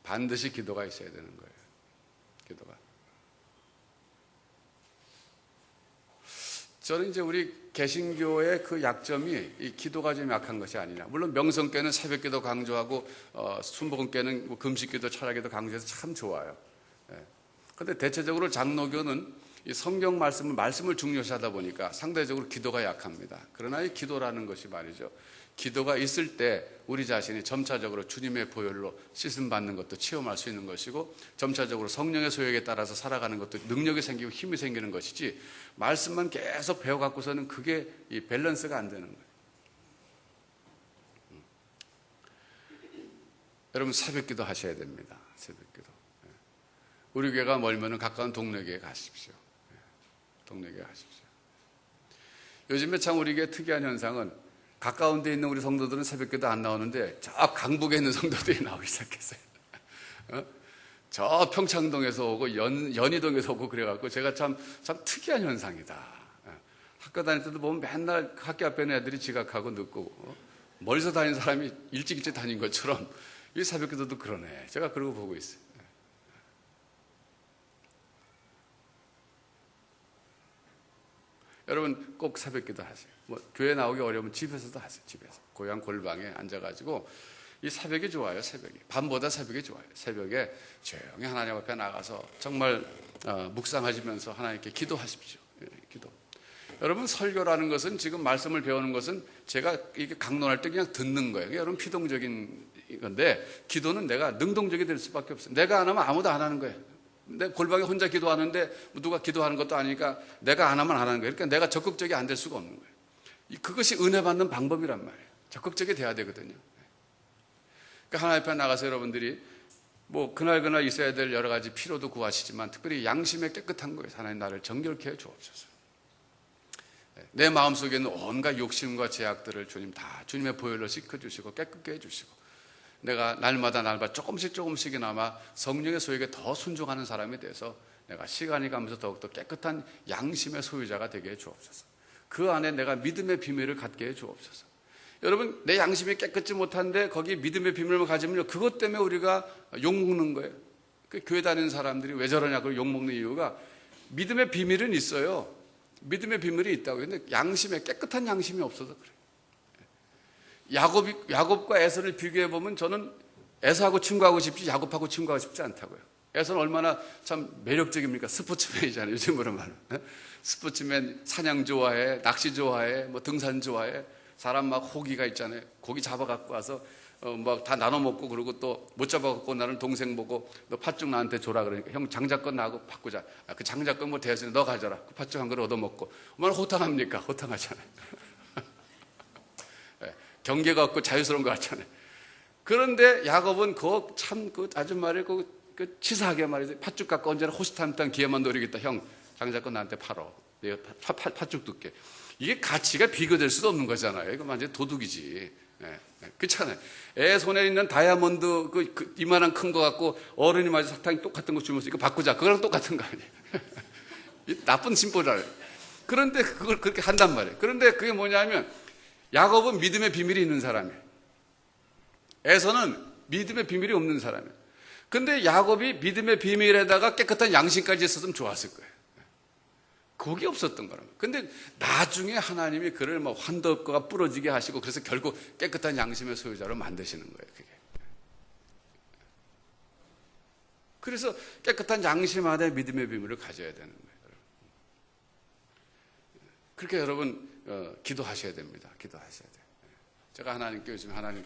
반드시 기도가 있어야 되는 거예요. 기도가. 저는 이제 우리 개신교의 그 약점이 이 기도가 좀 약한 것이 아니냐. 물론 명성교는 새벽기도 강조하고 순복음교는 뭐 금식기도 철학기도 강조해서 참 좋아요. 그런데 대체적으로 장로교는 이 성경 말씀을 중요시하다 보니까 상대적으로 기도가 약합니다. 그러나 이 기도라는 것이 말이죠, 기도가 있을 때 우리 자신이 점차적으로 주님의 보혈로 씻음 받는 것도 체험할 수 있는 것이고, 점차적으로 성령의 소욕에 따라서 살아가는 것도 능력이 생기고 힘이 생기는 것이지, 말씀만 계속 배워갖고서는 그게 이 밸런스가 안 되는 거예요. 여러분, 새벽기도 하셔야 됩니다. 새벽기도. 우리 교회가 멀면은 가까운 동네교회 가십시오. 동네교회 가십시오. 요즘에 참 우리 교회 특이한 현상은, 가까운 데 있는 우리 성도들은 새벽기도 안 나오는데 저 강북에 있는 성도들이 나오기 시작했어요. 저 평창동에서 오고 연희동에서 오고 그래갖고 제가 참 특이한 현상이다. 학교 다닐 때도 보면 맨날 학교 앞에 있는 애들이 지각하고 늦고, 멀리서 다니는 사람이 일찍 다닌 것처럼 이 새벽기도도 그러네. 제가 그러고 보고 있어요. 여러분, 꼭 새벽기도 하세요. 뭐 교회 나오기 어려우면 집에서도 하세요. 집에서 고향 골방에 앉아가지고, 이 새벽이 좋아요. 새벽이 밤보다 새벽이 좋아요. 새벽에 조용히 하나님 앞에 나가서 정말 묵상하시면서 하나님께 기도하십시오. 기도. 여러분, 설교라는 것은, 지금 말씀을 배우는 것은 제가 이렇게 강론할 때 그냥 듣는 거예요. 여러분, 피동적인 건데, 기도는 내가 능동적이 될 수밖에 없어요. 내가 안 하면 아무도 안 하는 거예요. 내 골방에 혼자 기도하는데 누가 기도하는 것도 아니니까 내가 안 하면 안 하는 거예요. 그러니까 내가 적극적이 안 될 수가 없는 거예요. 그것이 은혜 받는 방법이란 말이에요. 적극적이 돼야 되거든요. 그러니까 하나님 앞에 나가서 여러분들이 뭐 그날 있어야 될 여러 가지 필요도 구하시지만, 특별히 양심에 깨끗한 거예요. 하나님, 나를 정결케 해 주옵소서. 내 마음속에 있는 온갖 욕심과 제약들을 주님 다 주님의 보혈로 씻어주시고 깨끗게 해주시고, 내가 날마다 조금씩이나마 성령의 소욕에 더 순종하는 사람이 돼서 내가 시간이 가면서 더욱더 깨끗한 양심의 소유자가 되게 해 주옵소서. 그 안에 내가 믿음의 비밀을 갖게 해 주옵소서. 여러분, 내 양심이 깨끗지 못한데 거기 믿음의 비밀을 가지면 그것 때문에 우리가 욕먹는 거예요. 그 교회 다니는 사람들이 왜 저러냐고 욕먹는 이유가, 믿음의 비밀은 있어요. 믿음의 비밀이 있다고. 근데 깨끗한 양심이 없어서 그래요. 야곱과 에서를 비교해보면 저는 에서하고 친구하고 싶지 야곱하고 친구하고 싶지 않다고요. 에서는 얼마나 참 매력적입니까? 스포츠맨이잖아요. 요즘으로 말하면. 스포츠맨, 사냥 좋아해, 낚시 좋아해, 뭐 등산 좋아해. 사람 막 호기가 있잖아요. 고기 잡아갖고 와서 막 다 나눠 먹고, 그러고 또 못 잡아갖고 나는 동생 보고 너 팥죽 나한테 줘라 그러니까, 형 장자권 나하고 바꾸자. 그 장자권 뭐 대여서 너 가져라. 그 팥죽 한 그릇 얻어먹고. 얼마나 호탕합니까? 호탕하잖아요. 경계가 없고 자유스러운 것 같잖아요. 그런데 야곱은 그 아줌마를 그 치사하게 말이죠. 팥죽 갖고 언제나 호시탐탐 기회만 노리겠다. 형 장자권 나한테 팔어. 내가 팥죽 둘게. 이게 가치가 비교될 수도 없는 거잖아요. 이거 완전 도둑이지. 그렇잖아요. 애 손에 있는 다이아몬드 이만한 큰 거 갖고 어른이 마저 사탕이 똑같은 거 주면서 이거 바꾸자. 그거랑 똑같은 거 아니에요. 나쁜 심보잖아요. 그런데 그걸 그렇게 한단 말이에요. 그런데 그게 뭐냐면, 야곱은 믿음의 비밀이 있는 사람이에요. 에서는 믿음의 비밀이 없는 사람이에요. 근데 야곱이 믿음의 비밀에다가 깨끗한 양심까지 있었으면 좋았을 거예요. 그게 없었던 거란 말이에요. 근데 나중에 하나님이 그를 뭐 환덕과 부러지게 하시고 그래서 결국 깨끗한 양심의 소유자로 만드시는 거예요. 그게. 그래서 깨끗한 양심 안에 믿음의 비밀을 가져야 되는 거예요. 그렇게 여러분 기도하셔야 됩니다. 기도하셔야 돼요. 제가 하나님께 요즘 하나님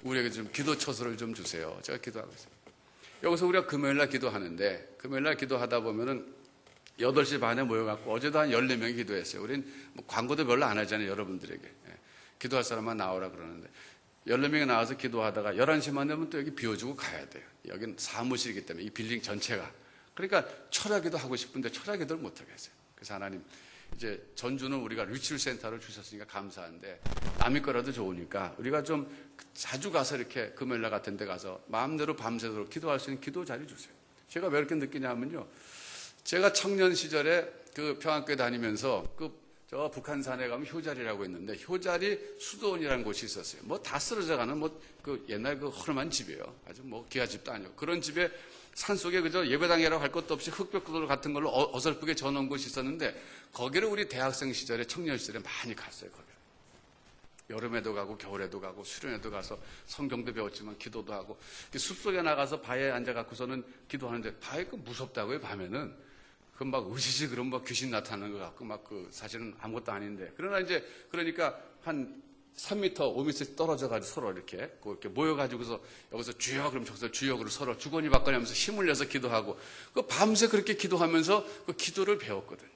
우리에게 좀 기도 처소를 좀 주세요. 제가 기도하고 있습니다. 여기서 우리가 금요일날 기도하는데 금요일날 기도하다 보면은 8시 반에 모여갖고 어제도 한 14명이 기도했어요. 우린 뭐 광고도 별로 안 하잖아요. 여러분들에게. 기도할 사람만 나오라 그러는데 14명이 나와서 기도하다가 11시만 되면 또 여기 비워주고 가야 돼요. 여기는 사무실이기 때문에 이 빌딩 전체가. 그러니까 철야기도 하고 싶은데 철야기도를 못하게 했어요. 그래서 하나님 이제 전주는 우리가 리출센터를 주셨으니까 감사한데 남의 거라도 좋으니까 우리가 좀 자주 가서 이렇게 금요일날 같은 데 가서 마음대로 밤새도록 기도할 수 있는 기도 자리 주세요. 제가 왜 이렇게 느끼냐면요. 제가 청년 시절에 그 평안교회 다니면서 저 북한산에 가면 효자리라고 있는데 효자리 수도원이라는 곳이 있었어요. 뭐 다 쓰러져 가는 그 옛날 그 허름한 집이에요. 아주 뭐 기아집도 아니고 그런 집에 산속에 그저 예배당이라고 할 것도 없이 흙벽돌 같은 걸로 어설프게 져놓은 곳이 있었는데 거기를 우리 대학생 시절에 청년 시절에 많이 갔어요. 거기 여름에도 가고 겨울에도 가고 수련회도 가서 성경도 배웠지만 기도도 하고 숲속에 나가서 바위에 앉아갖고서는 기도하는데 바위 그 무섭다고요. 밤에는 그 막 으시시 그런 막 귀신 나타나는 것 같고 막 그 사실은 아무것도 아닌데 그러나 이제 그러니까 한 3m, 5m 떨어져가지고 서로 이렇게 모여가지고서 여기서 주여 그럼 저기서 주여 그러고 서로 주거니 받거니 하면서 힘을 내서 기도하고 그 밤새 그렇게 기도하면서 그 기도를 배웠거든요.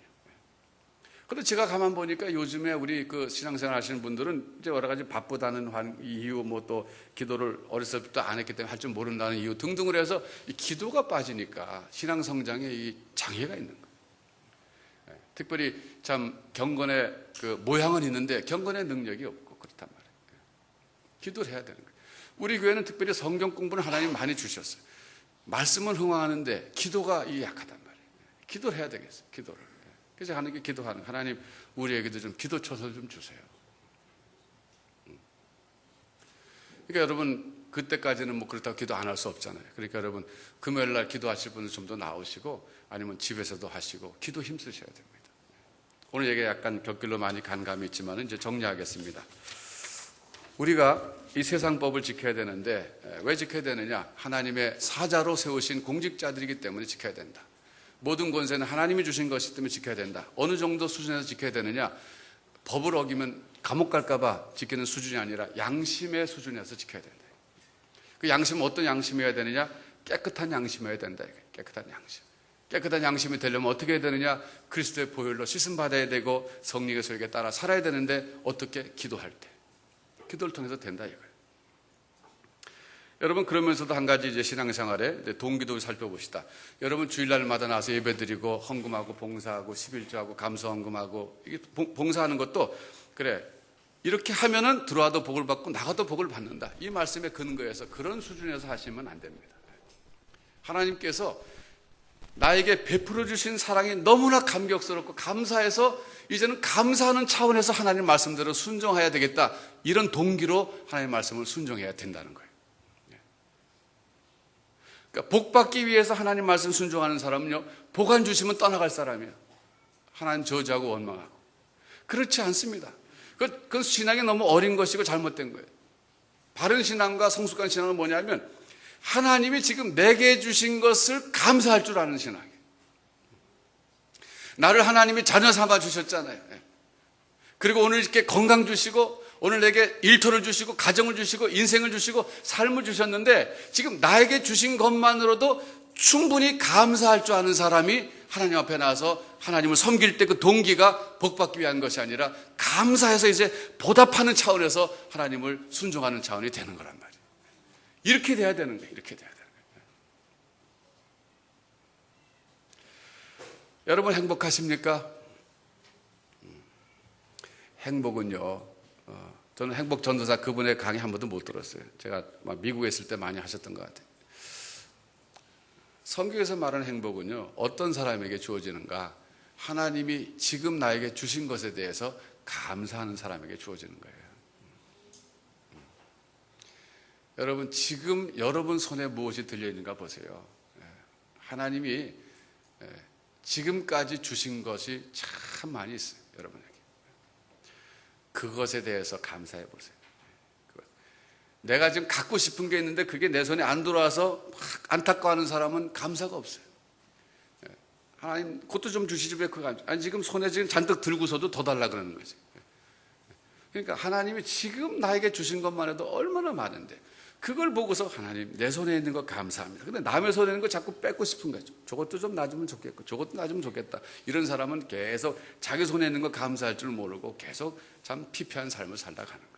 그런데 제가 가만 보니까 요즘에 우리 그 신앙생활 하시는 분들은 이제 여러 가지 바쁘다는 이유 뭐 또 기도를 어렸을 때부터 안 했기 때문에 할 줄 모른다는 이유 등등을 해서 이 기도가 빠지니까 신앙 성장에 이 장애가 있는 거예요. 특별히 참 경건의 그 모양은 있는데 경건의 능력이 없고 그렇단 말이에요. 기도를 해야 되는 거예요. 우리 교회는 특별히 성경 공부는 하나님 많이 주셨어요. 말씀은 흥황하는데 기도가 약하단 말이에요. 기도를 해야 되겠어요. 기도를. 그래서 하나님께 기도하는 하나님 우리에게도 좀 기도 처소를 좀 주세요. 그러니까 여러분 그때까지는 뭐 그렇다고 기도 안 할 수 없잖아요. 그러니까 여러분 금요일 날 기도하실 분은 좀 더 나오시고 아니면 집에서도 하시고 기도 힘쓰셔야 됩니다. 오늘 얘기 약간 곁길로 많이 간 감이 있지만 이제 정리하겠습니다. 우리가 이 세상 법을 지켜야 되는데 왜 지켜야 되느냐? 하나님의 사자로 세우신 공직자들이기 때문에 지켜야 된다. 모든 권세는 하나님이 주신 것이기 때문에 지켜야 된다. 어느 정도 수준에서 지켜야 되느냐? 법을 어기면 감옥 갈까 봐 지키는 수준이 아니라 양심의 수준에서 지켜야 된다. 그 양심은 어떤 양심이어야 되느냐? 깨끗한 양심이어야 된다. 깨끗한 양심. 깨끗한 양심이 되려면 어떻게 해야 되느냐? 그리스도의 보혈로 씻음 받아야 되고 성령의 소욕에 따라 살아야 되는데 어떻게? 기도할 때. 기도를 통해서 된다 이거예요. 여러분 그러면서도 한 가지 이제 신앙생활에 동기도 살펴봅시다. 여러분 주일날마다 나와서 예배드리고 헌금하고 봉사하고 11조하고 감사헌금하고 이게 봉사하는 것도 그래 이렇게 하면은 들어와도 복을 받고 나가도 복을 받는다. 이 말씀의 근거에서 그런 수준에서 하시면 안 됩니다. 하나님께서 나에게 베풀어 주신 사랑이 너무나 감격스럽고 감사해서 이제는 감사하는 차원에서 하나님 말씀대로 순종해야 되겠다. 이런 동기로 하나님 말씀을 순종해야 된다는 거예요. 그러니까 복 받기 위해서 하나님 말씀 순종하는 사람은요, 복 안 주시면 떠나갈 사람이에요. 하나님 저주하고 원망하고. 그렇지 않습니다. 그 신앙이 너무 어린 것이고 잘못된 거예요. 바른 신앙과 성숙한 신앙은 뭐냐면 하나님이 지금 내게 주신 것을 감사할 줄 아는 신앙이에요. 나를 하나님이 자녀 삼아 주셨잖아요. 그리고 오늘 이렇게 건강 주시고 오늘 내게 일터를 주시고 가정을 주시고 인생을 주시고 삶을 주셨는데 지금 나에게 주신 것만으로도 충분히 감사할 줄 아는 사람이 하나님 앞에 나와서 하나님을 섬길 때 그 동기가 복받기 위한 것이 아니라 감사해서 이제 보답하는 차원에서 하나님을 순종하는 차원이 되는 거란 말이에요. 이렇게 돼야 되는 거예요. 이렇게 돼야 되는 거예요. 여러분 행복하십니까? 행복은요. 저는 행복 전도사 그분의 강의 한 번도 못 들었어요. 제가 미국에 있을 때 많이 하셨던 것 같아요. 성경에서 말하는 행복은요. 어떤 사람에게 주어지는가? 하나님이 지금 나에게 주신 것에 대해서 감사하는 사람에게 주어지는 거예요. 여러분 지금 여러분 손에 무엇이 들려있는가 보세요. 하나님이 지금까지 주신 것이 참 많이 있어요, 여러분에게. 그것에 대해서 감사해 보세요. 내가 지금 갖고 싶은 게 있는데 그게 내 손에 안 들어와서 막 안타까워하는 사람은 감사가 없어요. 하나님 그것도 좀 주시지 왜 그거 아니 지금 손에 지금 잔뜩 들고서도 더 달라 그러는 거지. 그러니까 하나님이 지금 나에게 주신 것만 해도 얼마나 많은데 그걸 보고서 하나님 내 손에 있는 거 감사합니다. 근데 남의 손에 있는 거 자꾸 뺏고 싶은 거죠. 저것도 좀 놔주면 좋겠고 저것도 놔주면 좋겠다. 이런 사람은 계속 자기 손에 있는 거 감사할 줄 모르고 계속 참 피폐한 삶을 살다 가는 거예요.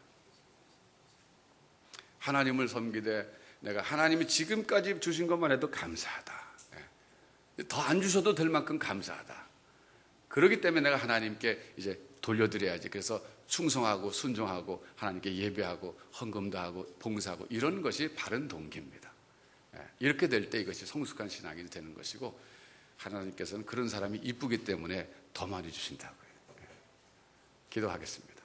하나님을 섬기되 내가 하나님이 지금까지 주신 것만 해도 감사하다. 더 안 주셔도 될 만큼 감사하다. 그렇기 때문에 내가 하나님께 이제 돌려드려야지. 그래서 충성하고 순종하고 하나님께 예배하고 헌금도 하고 봉사하고 이런 것이 바른 동기입니다. 이렇게 될 때 이것이 성숙한 신앙이 되는 것이고 하나님께서는 그런 사람이 이쁘기 때문에 더 많이 주신다고요. 기도하겠습니다.